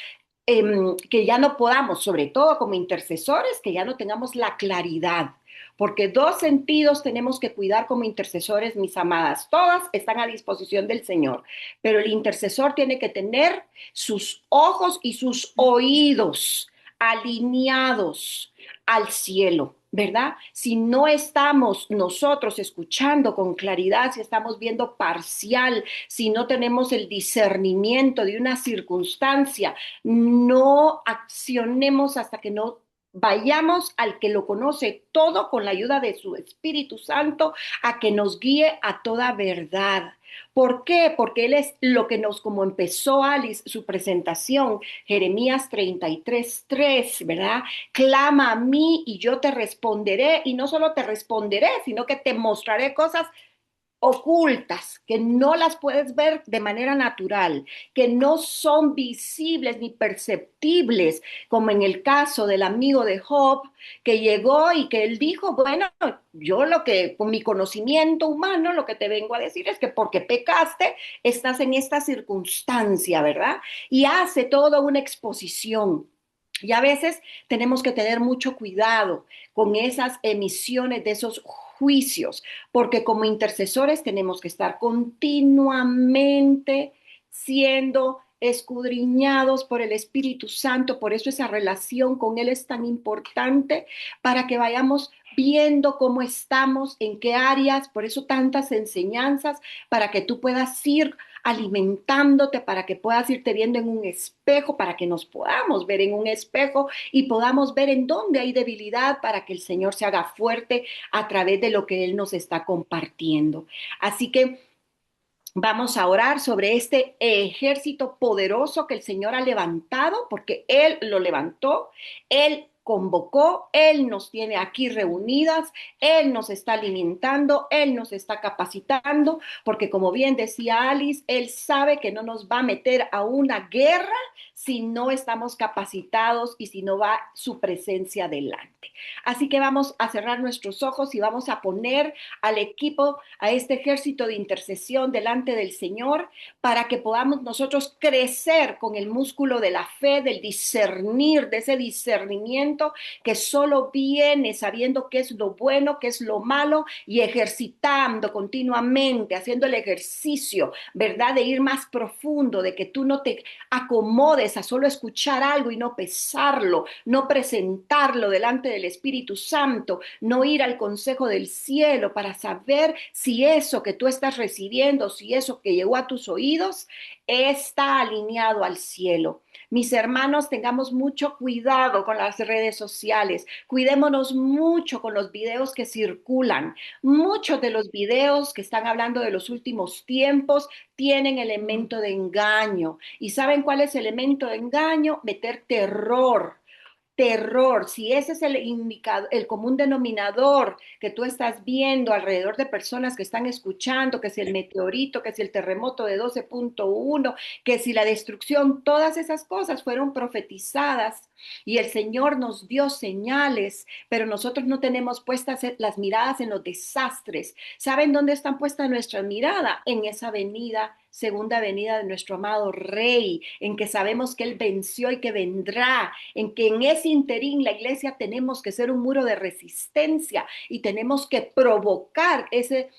que ya no podamos, sobre todo como intercesores, que ya no tengamos la claridad. porque dos sentidos tenemos que cuidar como intercesores, mis amadas. Todas están a disposición del Señor, pero el intercesor tiene que tener sus ojos y sus oídos alineados al cielo, ¿verdad? Si no estamos nosotros escuchando con claridad, si estamos viendo parcial, si no tenemos el discernimiento de una circunstancia, no accionemos hasta que no vayamos al que lo conoce todo con la ayuda de su Espíritu Santo a que nos guíe a toda verdad. ¿Por qué? Porque Él es lo que nos, como empezó Alice su presentación, Jeremías 33:3, ¿verdad? Clama a mí y yo te responderé, y no solo te responderé, sino que te mostraré cosas ocultas, que no las puedes ver de manera natural, que no son visibles ni perceptibles, como en el caso del amigo de Job, que llegó y que él dijo, bueno, yo lo que, con mi conocimiento humano, lo que te vengo a decir es que porque pecaste, estás en esta circunstancia, ¿verdad? Y hace toda una exposición. Y a veces tenemos que tener mucho cuidado con esas emisiones de esos juicios, porque como intercesores tenemos que estar continuamente siendo escudriñados por el Espíritu Santo. Por eso esa relación con Él es tan importante, para que vayamos viendo cómo estamos, en qué áreas. Por eso tantas enseñanzas, para que tú puedas ir alimentándote, para que puedas irte viendo en un espejo, para que nos podamos ver en un espejo y podamos ver en dónde hay debilidad, para que el Señor se haga fuerte a través de lo que Él nos está compartiendo. Así que vamos a orar sobre este ejército poderoso que el Señor ha levantado, porque Él lo levantó, Él convocó, Él nos tiene aquí reunidas, Él nos está alimentando, Él nos está capacitando, porque como bien decía Alice, Él sabe que no nos va a meter a una guerra si no estamos capacitados y si no va su presencia delante. Así que vamos a cerrar nuestros ojos y vamos a poner al equipo, a este ejército de intercesión delante del Señor, para que podamos nosotros crecer con el músculo de la fe, del discernir, de ese discernimiento que solo viene sabiendo qué es lo bueno, qué es lo malo, y ejercitando continuamente, haciendo el ejercicio, ¿verdad? De ir más profundo, de que tú no te acomodes a solo escuchar algo y no pesarlo, no presentarlo delante del Espíritu Santo, no ir al consejo del cielo para saber si eso que tú estás recibiendo, si eso que llegó a tus oídos está alineado al cielo. Mis hermanos, tengamos mucho cuidado con las redes sociales, cuidémonos mucho con los videos que circulan. Muchos de los videos que están hablando de los últimos tiempos tienen elemento de engaño. ¿Y saben cuál es el elemento de engaño? Meter terror. Terror, si ese es el indicador, el común denominador que tú estás viendo alrededor de personas que están escuchando, que si el meteorito, que si el terremoto de 12.1, que si la destrucción, todas esas cosas fueron profetizadas y el Señor nos dio señales, pero nosotros no tenemos puestas las miradas en los desastres. ¿Saben dónde están puestas nuestras miradas? En esa venida, segunda venida de nuestro amado Rey, en que sabemos que Él venció y que vendrá, en que en ese interín la iglesia tenemos que ser un muro de resistencia y tenemos que provocar ese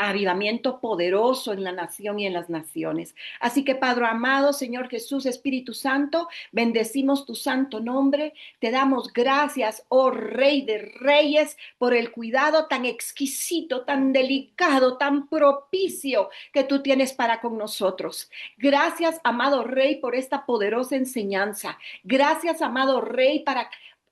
avivamiento poderoso en la nación y en las naciones. Así que Padre amado, Señor Jesús, Espíritu Santo, bendecimos tu santo nombre, te damos gracias, oh Rey de Reyes, por el cuidado tan exquisito, tan delicado, tan propicio que tú tienes para con nosotros. Gracias, amado Rey, por esta poderosa enseñanza. Gracias, amado Rey, para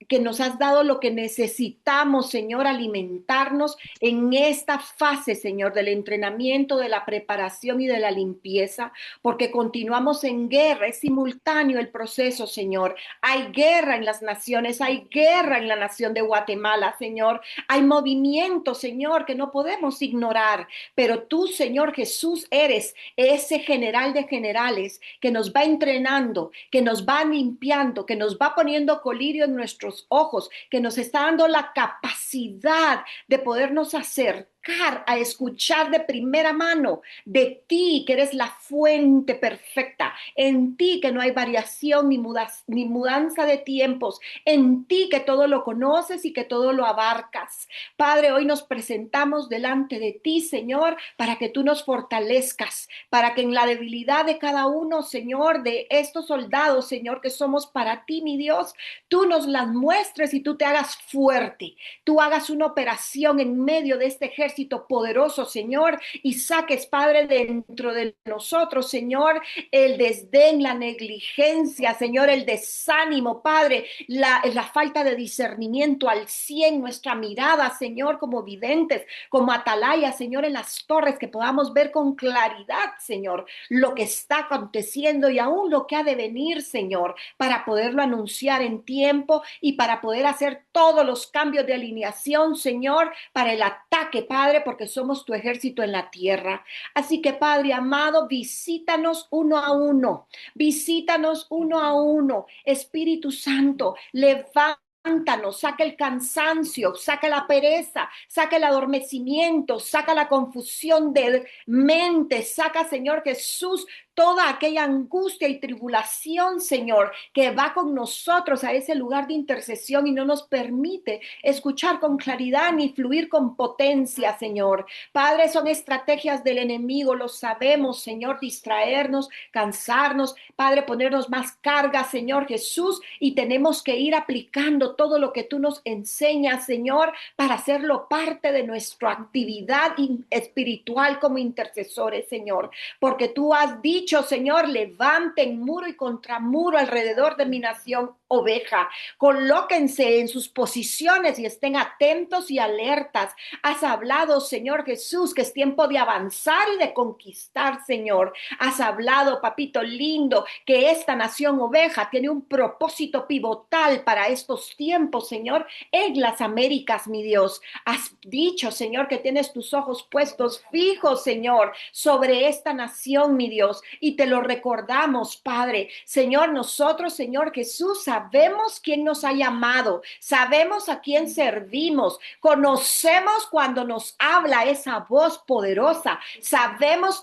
que nos has dado lo que necesitamos, Señor, alimentarnos en esta fase, Señor, del entrenamiento, de la preparación y de la limpieza, porque continuamos en guerra, es simultáneo el proceso, Señor. Hay guerra en las naciones, hay guerra en la nación de Guatemala, Señor. Hay movimiento, Señor, que no podemos ignorar, pero tú, Señor Jesús, eres ese general de generales que nos va entrenando, que nos va limpiando, que nos va poniendo colirio en nuestros ojos, que nos está dando la capacidad de podernos acercar acercar a escuchar de primera mano de ti, que eres la fuente perfecta, en ti que no hay variación ni mudanza de tiempos, en ti que todo lo conoces y que todo lo abarcas. Padre, hoy nos presentamos delante de ti, Señor, para que tú nos fortalezcas, para que en la debilidad de cada uno, Señor, de estos soldados, Señor, que somos para ti, mi Dios, tú nos las muestres y tú te hagas fuerte, tú hagas una operación en medio de este ejército poderoso, Señor, y saques, Padre, dentro de nosotros, Señor, el desdén, la negligencia, Señor, el desánimo, Padre, la falta de discernimiento al 100, nuestra mirada, Señor, como videntes, como atalaya, Señor, en las torres, que podamos ver con claridad, Señor, lo que está aconteciendo y aún lo que ha de venir, Señor, para poderlo anunciar en tiempo y para poder hacer todos los cambios de alineación, Señor, para el ataque, Padre, porque somos tu ejército en la tierra. Así que, Padre amado, visítanos uno a uno, visítanos uno a uno. Espíritu Santo, levántanos, saca el cansancio, saca la pereza, saca el adormecimiento, saca la confusión de mente, saca, Señor Jesús, toda aquella angustia y tribulación, Señor, que va con nosotros a ese lugar de intercesión y no nos permite escuchar con claridad ni fluir con potencia, Señor. Padre, son estrategias del enemigo, lo sabemos, Señor, distraernos, cansarnos, Padre, ponernos más carga, Señor Jesús, y tenemos que ir aplicando todo lo que tú nos enseñas, Señor, para hacerlo parte de nuestra actividad espiritual como intercesores, Señor, porque tú has dicho, Señor, levanten muro y contramuro alrededor de mi nación oveja, colóquense en sus posiciones y estén atentos y alertas. Has hablado, Señor Jesús, que es tiempo de avanzar y de conquistar, Señor. Has hablado, papito lindo, que esta nación oveja tiene un propósito pivotal para estos tiempos, Señor, en las Américas, mi Dios. Has dicho, Señor, que tienes tus ojos puestos fijos, Señor, sobre esta nación, mi Dios, y te lo recordamos, Padre. Señor, nosotros, Señor Jesús, sabemos quién nos ha llamado, sabemos a quién servimos, conocemos cuando nos habla esa voz poderosa, sabemos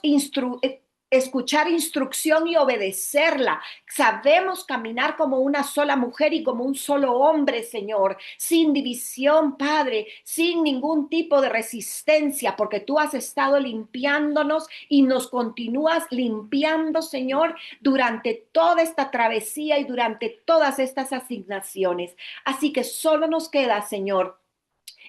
escuchar instrucción y obedecerla. Sabemos caminar como una sola mujer y como un solo hombre, Señor, sin división, Padre, sin ningún tipo de resistencia, porque tú has estado limpiándonos y nos continúas limpiando, Señor, durante toda esta travesía y durante todas estas asignaciones. Así que solo nos queda, Señor,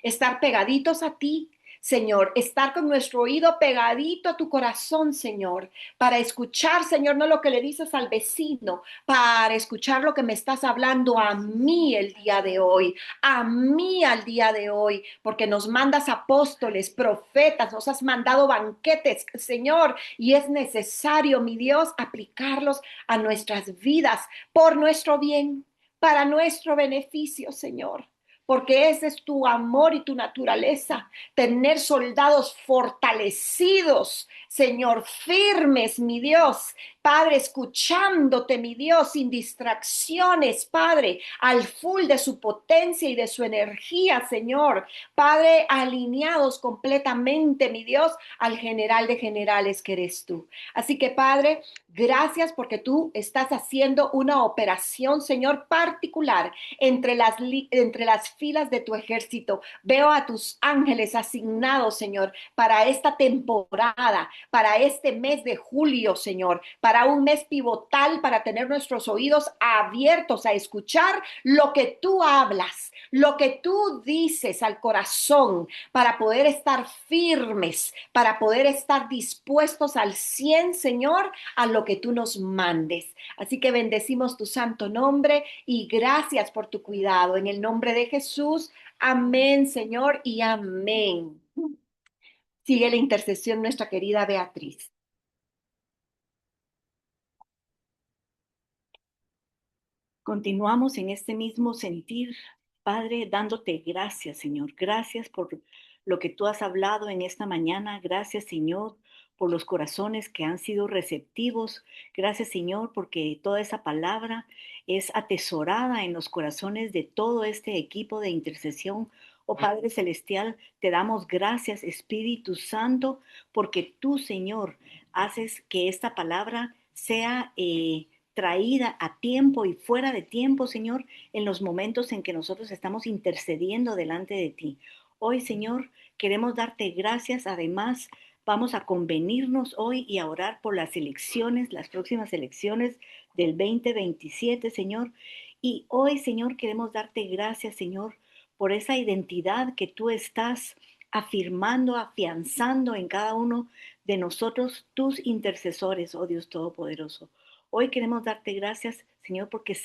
estar pegaditos a ti, Señor, estar con nuestro oído pegadito a tu corazón, Señor, para escuchar, Señor, no lo que le dices al vecino, para escuchar lo que me estás hablando a mí el día de hoy, a mí al día de hoy, porque nos mandas apóstoles, profetas, nos has mandado banquetes, Señor, y es necesario, mi Dios, aplicarlos a nuestras vidas por nuestro bien, para nuestro beneficio, Señor, porque ese es tu amor y tu naturaleza, tener soldados fortalecidos, Señor, firmes, mi Dios, Padre, escuchándote, mi Dios, sin distracciones, Padre, al full de su potencia y de su energía, Señor, Padre, alineados completamente, mi Dios, al general de generales que eres tú. Así que, Padre, gracias porque tú estás haciendo una operación, Señor, particular entre las filas de tu ejército. Veo a tus ángeles asignados, Señor, para esta temporada, para este mes de julio, Señor, para un mes pivotal, para tener nuestros oídos abiertos a escuchar lo que tú hablas, lo que tú dices al corazón, para poder estar firmes, para poder estar dispuestos al 100, Señor, a lo que tú nos mandes. Así que bendecimos tu santo nombre y gracias por tu cuidado. En el nombre de Jesús, amén, Señor, y amén. Sigue la intercesión nuestra querida Beatriz. Continuamos en este mismo sentir, Padre, dándote gracias, Señor. Gracias por lo que tú has hablado en esta mañana. Gracias, Señor, por los corazones que han sido receptivos. Gracias, Señor, porque toda esa palabra es atesorada en los corazones de todo este equipo de intercesión Oh Padre Celestial, te damos gracias, Espíritu Santo, porque tú, Señor, haces que esta palabra sea traída a tiempo y fuera de tiempo, Señor, en los momentos en que nosotros estamos intercediendo delante de ti. Hoy, Señor, queremos darte gracias. Además, vamos a convenirnos hoy y a orar por las elecciones, las próximas elecciones del 2027, Señor. Y hoy, Señor, queremos darte gracias, Señor, por esa identidad que tú estás afirmando, afianzando en cada uno de nosotros, tus intercesores, oh Dios Todopoderoso. Hoy queremos darte gracias, Señor, porque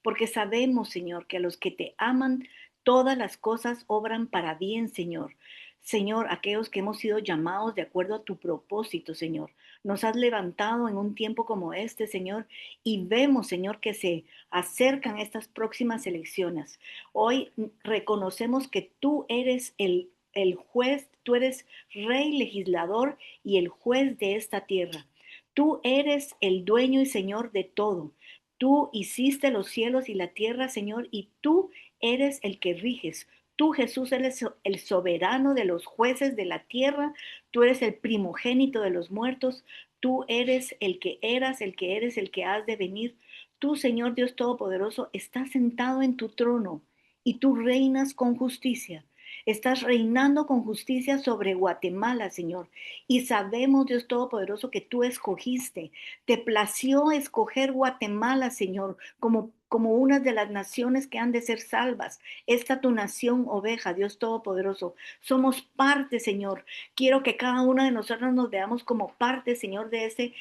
porque sabemos, Señor, que a los que te aman, todas las cosas obran para bien, Señor. Señor, aquellos que hemos sido llamados de acuerdo a tu propósito, Señor. Nos has levantado en un tiempo como este, Señor, y vemos, Señor, que se acercan estas próximas elecciones. Hoy reconocemos que tú eres el juez, tú eres rey, legislador y el juez de esta tierra. Tú eres el dueño y señor de todo. Tú hiciste los cielos y la tierra, Señor, y tú eres el que riges. Tú, Jesús, eres el soberano de los jueces de la tierra. Tú eres el primogénito de los muertos. Tú eres el que eras, el que eres, el que has de venir. Tú, Señor Dios Todopoderoso, estás sentado en tu trono y tú reinas con justicia. Estás reinando con justicia sobre Guatemala, Señor. Y sabemos, Dios Todopoderoso, que tú escogiste, te plació escoger Guatemala, Señor, como una de las naciones que han de ser salvas. Esta tu nación, oveja, Dios Todopoderoso. Somos parte, Señor. Quiero que cada una de nosotros nos veamos como parte, Señor, de ese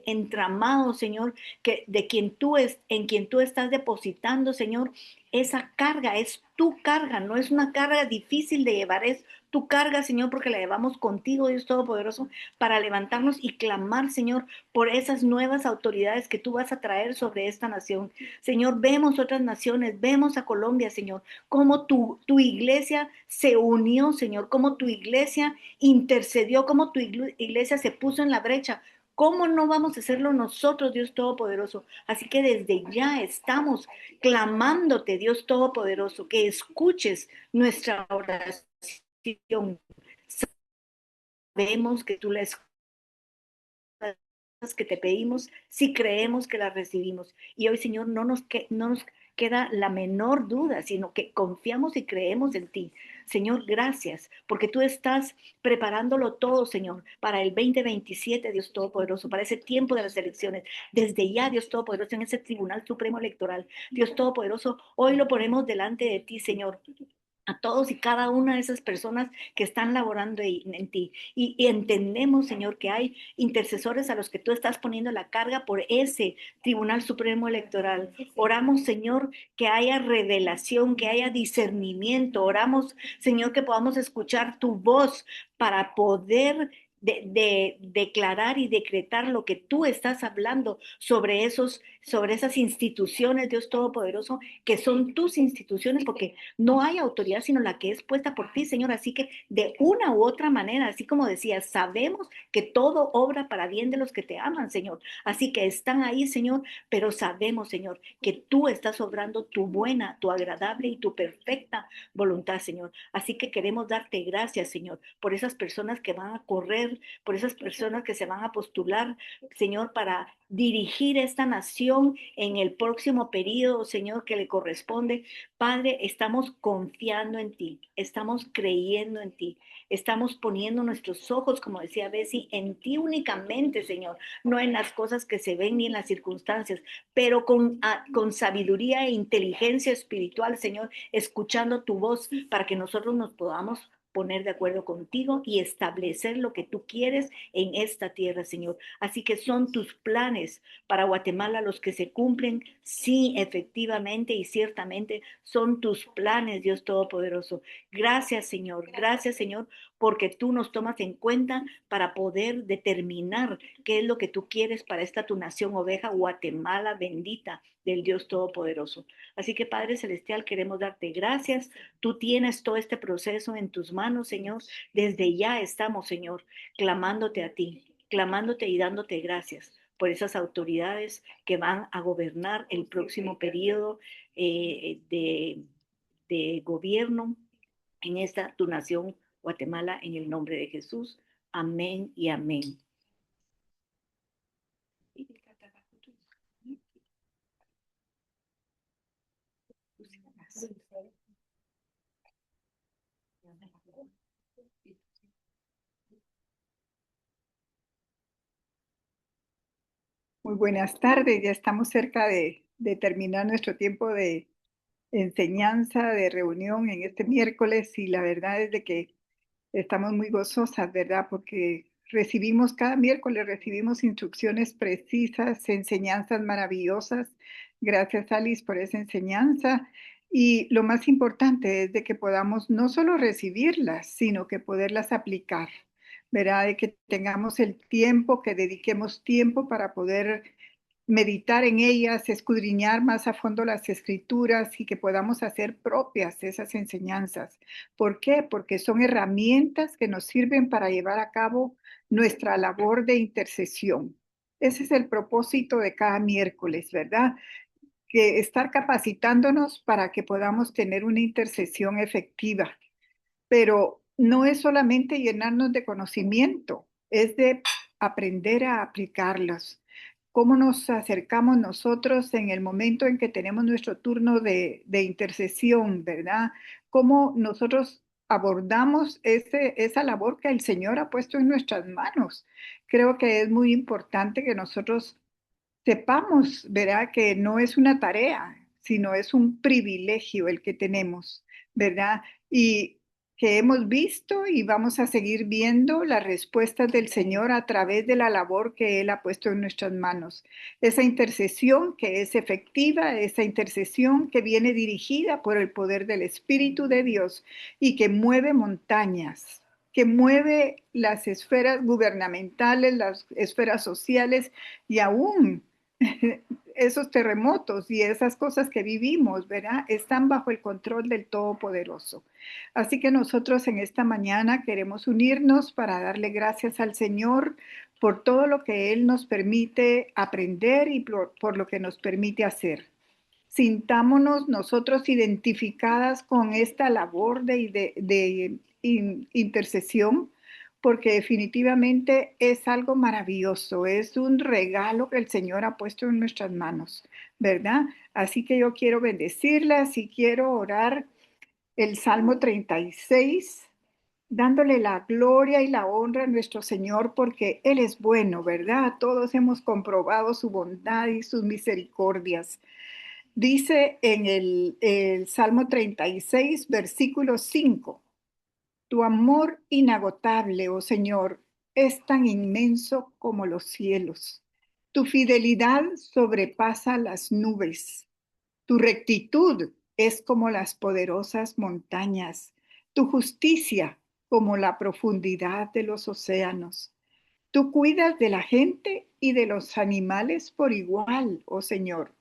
entramado, Señor, en quien tú estás depositando, Señor. Esa carga es tu carga, no es una carga difícil de llevar, es tu carga, Señor, porque la llevamos contigo, Dios Todopoderoso, para levantarnos y clamar, Señor, por esas nuevas autoridades que tú vas a traer sobre esta nación. Señor, vemos otras naciones, vemos a Colombia, Señor, cómo tu iglesia se unió, Señor, cómo tu iglesia intercedió, cómo tu iglesia se puso en la brecha. ¿Cómo no vamos a hacerlo nosotros, Dios Todopoderoso? Así que desde ya estamos clamándote, Dios Todopoderoso, que escuches nuestra oración. Sabemos que tú la escuchas, que te pedimos, si creemos que las recibimos. Y hoy, Señor, no nos queda la menor duda, sino que confiamos y creemos en ti. Señor, gracias, porque tú estás preparándolo todo, Señor, para el 2027, Dios Todopoderoso, para ese tiempo de las elecciones. Desde ya, Dios Todopoderoso, en ese Tribunal Supremo Electoral, Dios Todopoderoso, hoy lo ponemos delante de ti, Señor, a todos y cada una de esas personas que están laborando en ti. Y entendemos, Señor, que hay intercesores a los que tú estás poniendo la carga por ese Tribunal Supremo Electoral. Oramos, Señor, que haya revelación, que haya discernimiento. Oramos, Señor, que podamos escuchar tu voz para poder declarar y decretar lo que tú estás hablando sobre esas instituciones, Dios Todopoderoso, que son tus instituciones, porque no hay autoridad sino la que es puesta por ti, Señor. Así que de una u otra manera, así como decías, sabemos que todo obra para bien de los que te aman, Señor. Así que están ahí, Señor, pero sabemos, Señor, que tú estás obrando tu buena, tu agradable y tu perfecta voluntad, Señor. Así que queremos darte gracias, Señor, por esas personas que van a correr, por esas personas que se van a postular, Señor, para dirigir esta nación en el próximo periodo, Señor, que le corresponde. Padre, estamos confiando en ti, estamos creyendo en ti, estamos poniendo nuestros ojos, como decía Bessie, en ti únicamente, Señor, no en las cosas que se ven ni en las circunstancias, pero con sabiduría e inteligencia espiritual, Señor, escuchando tu voz para que nosotros nos podamos poner de acuerdo contigo y establecer lo que tú quieres en esta tierra, Señor. Así que son tus planes para Guatemala los que se cumplen. Sí, efectivamente y ciertamente son tus planes, Dios Todopoderoso. Gracias, Señor, porque tú nos tomas en cuenta para poder determinar qué es lo que tú quieres para esta tu nación oveja, Guatemala bendita del Dios Todopoderoso. Así que Padre Celestial, queremos darte gracias. Tú tienes todo este proceso en tus manos, Señor. Desde ya estamos, Señor, clamándote a ti, clamándote y dándote gracias por esas autoridades que van a gobernar el próximo periodo de gobierno en esta tu nación, Guatemala, en el nombre de Jesús. Amén y amén. Muy buenas tardes, ya estamos cerca de terminar nuestro tiempo de enseñanza, de reunión en este miércoles y la verdad es de que estamos muy gozosas, ¿verdad? Porque recibimos cada miércoles, recibimos instrucciones precisas, enseñanzas maravillosas. Gracias, Alice, por esa enseñanza. Y lo más importante es de que podamos no solo recibirlas, sino que poderlas aplicar, ¿verdad? De que tengamos el tiempo, que dediquemos tiempo para poder meditar en ellas, escudriñar más a fondo las escrituras y que podamos hacer propias esas enseñanzas. ¿Por qué? Porque son herramientas que nos sirven para llevar a cabo nuestra labor de intercesión. Ese es el propósito de cada miércoles, ¿verdad? Que estar capacitándonos para que podamos tener una intercesión efectiva. Pero no es solamente llenarnos de conocimiento, es de aprender a aplicarlos. ¿Cómo nos acercamos nosotros en el momento en que tenemos nuestro turno de intercesión, verdad? ¿Cómo nosotros abordamos esa labor que el Señor ha puesto en nuestras manos? Creo que es muy importante que nosotros sepamos, ¿verdad? Que no es una tarea, sino es un privilegio el que tenemos, ¿verdad? Y que hemos visto y vamos a seguir viendo las respuestas del Señor a través de la labor que Él ha puesto en nuestras manos. Esa intercesión que es efectiva, esa intercesión que viene dirigida por el poder del Espíritu de Dios y que mueve montañas, que mueve las esferas gubernamentales, las esferas sociales y aún esos terremotos y esas cosas que vivimos, ¿verdad? Están bajo el control del Todopoderoso. Así que nosotros en esta mañana queremos unirnos para darle gracias al Señor por todo lo que Él nos permite aprender y por lo que nos permite hacer. Sintámonos nosotros identificadas con esta labor de intercesión, porque definitivamente es algo maravilloso, es un regalo que el Señor ha puesto en nuestras manos, ¿verdad? Así que yo quiero bendecirlas y quiero orar el Salmo 36, dándole la gloria y la honra a nuestro Señor, porque Él es bueno, ¿verdad? Todos hemos comprobado su bondad y sus misericordias. Dice en el Salmo 36, versículo 5. Tu amor inagotable, oh Señor, es tan inmenso como los cielos. Tu fidelidad sobrepasa las nubes. Tu rectitud es como las poderosas montañas. Tu justicia como la profundidad de los océanos. Tú cuidas de la gente y de los animales por igual, oh Señor.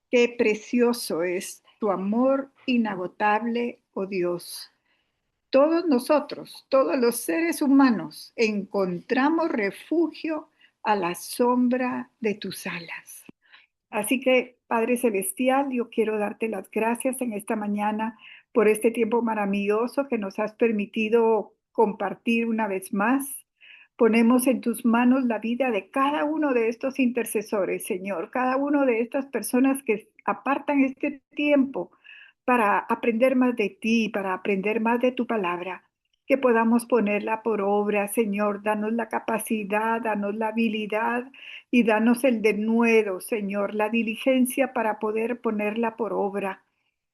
Qué precioso es tu amor inagotable, oh Dios. Todos nosotros, todos los seres humanos, encontramos refugio a la sombra de tus alas. Así que, Padre Celestial, yo quiero darte las gracias en esta mañana por este tiempo maravilloso que nos has permitido compartir una vez más. Ponemos en tus manos la vida de cada uno de estos intercesores, Señor, cada uno de estas personas que apartan este tiempo para aprender más de ti, para aprender más de tu palabra, que podamos ponerla por obra, Señor. Danos la capacidad, danos la habilidad y danos el denuedo, Señor, la diligencia para poder ponerla por obra.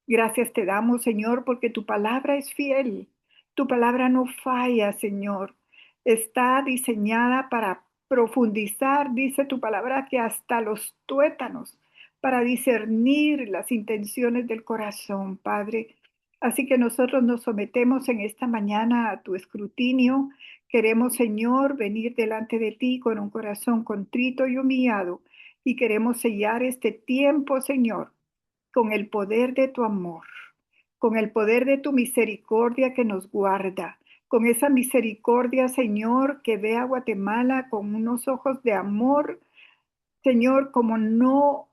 Gracias te damos, Señor, porque tu palabra es fiel. Tu palabra no falla, Señor. Está diseñada para profundizar, dice tu palabra, que hasta los tuétanos, para discernir las intenciones del corazón, Padre. Así que nosotros nos sometemos en esta mañana a tu escrutinio. Queremos, Señor, venir delante de ti con un corazón contrito y humillado. Y queremos sellar este tiempo, Señor, con el poder de tu amor, con el poder de tu misericordia que nos guarda, con esa misericordia, Señor, que ve a Guatemala con unos ojos de amor, Señor, como no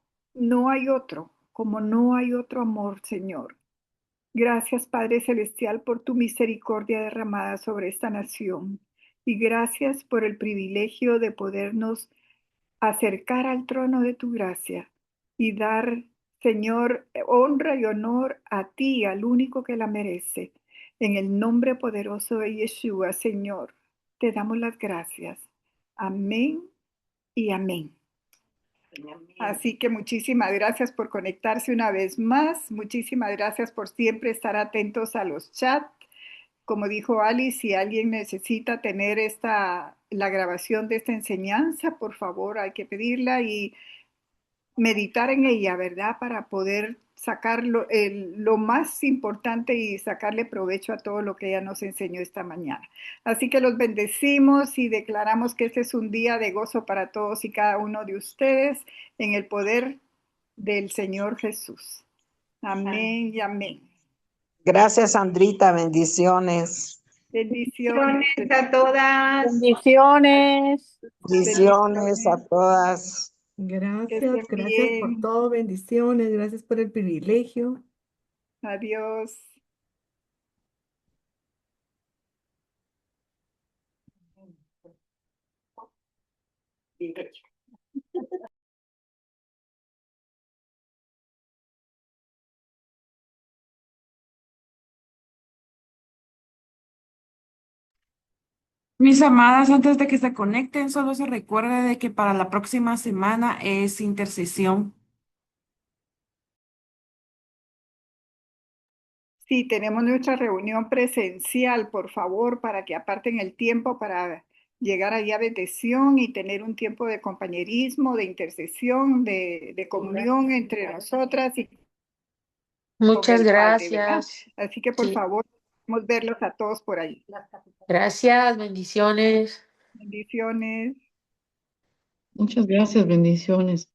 hay otro, como no hay otro amor, Señor. Gracias, Padre Celestial, por tu misericordia derramada sobre esta nación. Y gracias por el privilegio de podernos acercar al trono de tu gracia y dar, Señor, honra y honor a ti, al único que la merece. En el nombre poderoso de Yeshua, Señor, te damos las gracias. Amén y amén. Así que muchísimas gracias por conectarse una vez más. Muchísimas gracias por siempre estar atentos a los chats. Como dijo Alice, si alguien necesita tener la grabación de esta enseñanza, por favor, hay que pedirla y meditar en ella, ¿verdad? Para poder sacar lo más importante y sacarle provecho a todo lo que ella nos enseñó esta mañana. Así que los bendecimos y declaramos que este es un día de gozo para todos y cada uno de ustedes en el poder del Señor Jesús. Amén y amén. Gracias, Sandrita. Bendiciones. Bendiciones. A todas. Bendiciones. Bendiciones a todas. Gracias por todo, bendiciones, gracias por el privilegio. Adiós. Mis amadas, antes de que se conecten, solo se recuerde de que para la próxima semana es intercesión. Sí, tenemos nuestra reunión presencial, por favor, para que aparten el tiempo para llegar allá a Bendición y tener un tiempo de compañerismo, de intercesión, de comunión entre nosotras y Muchas con el Padre, ¿verdad? gracias. Así que, por Sí. favor, queremos verlos a todos por ahí. Gracias, bendiciones. Bendiciones. Muchas gracias, bendiciones.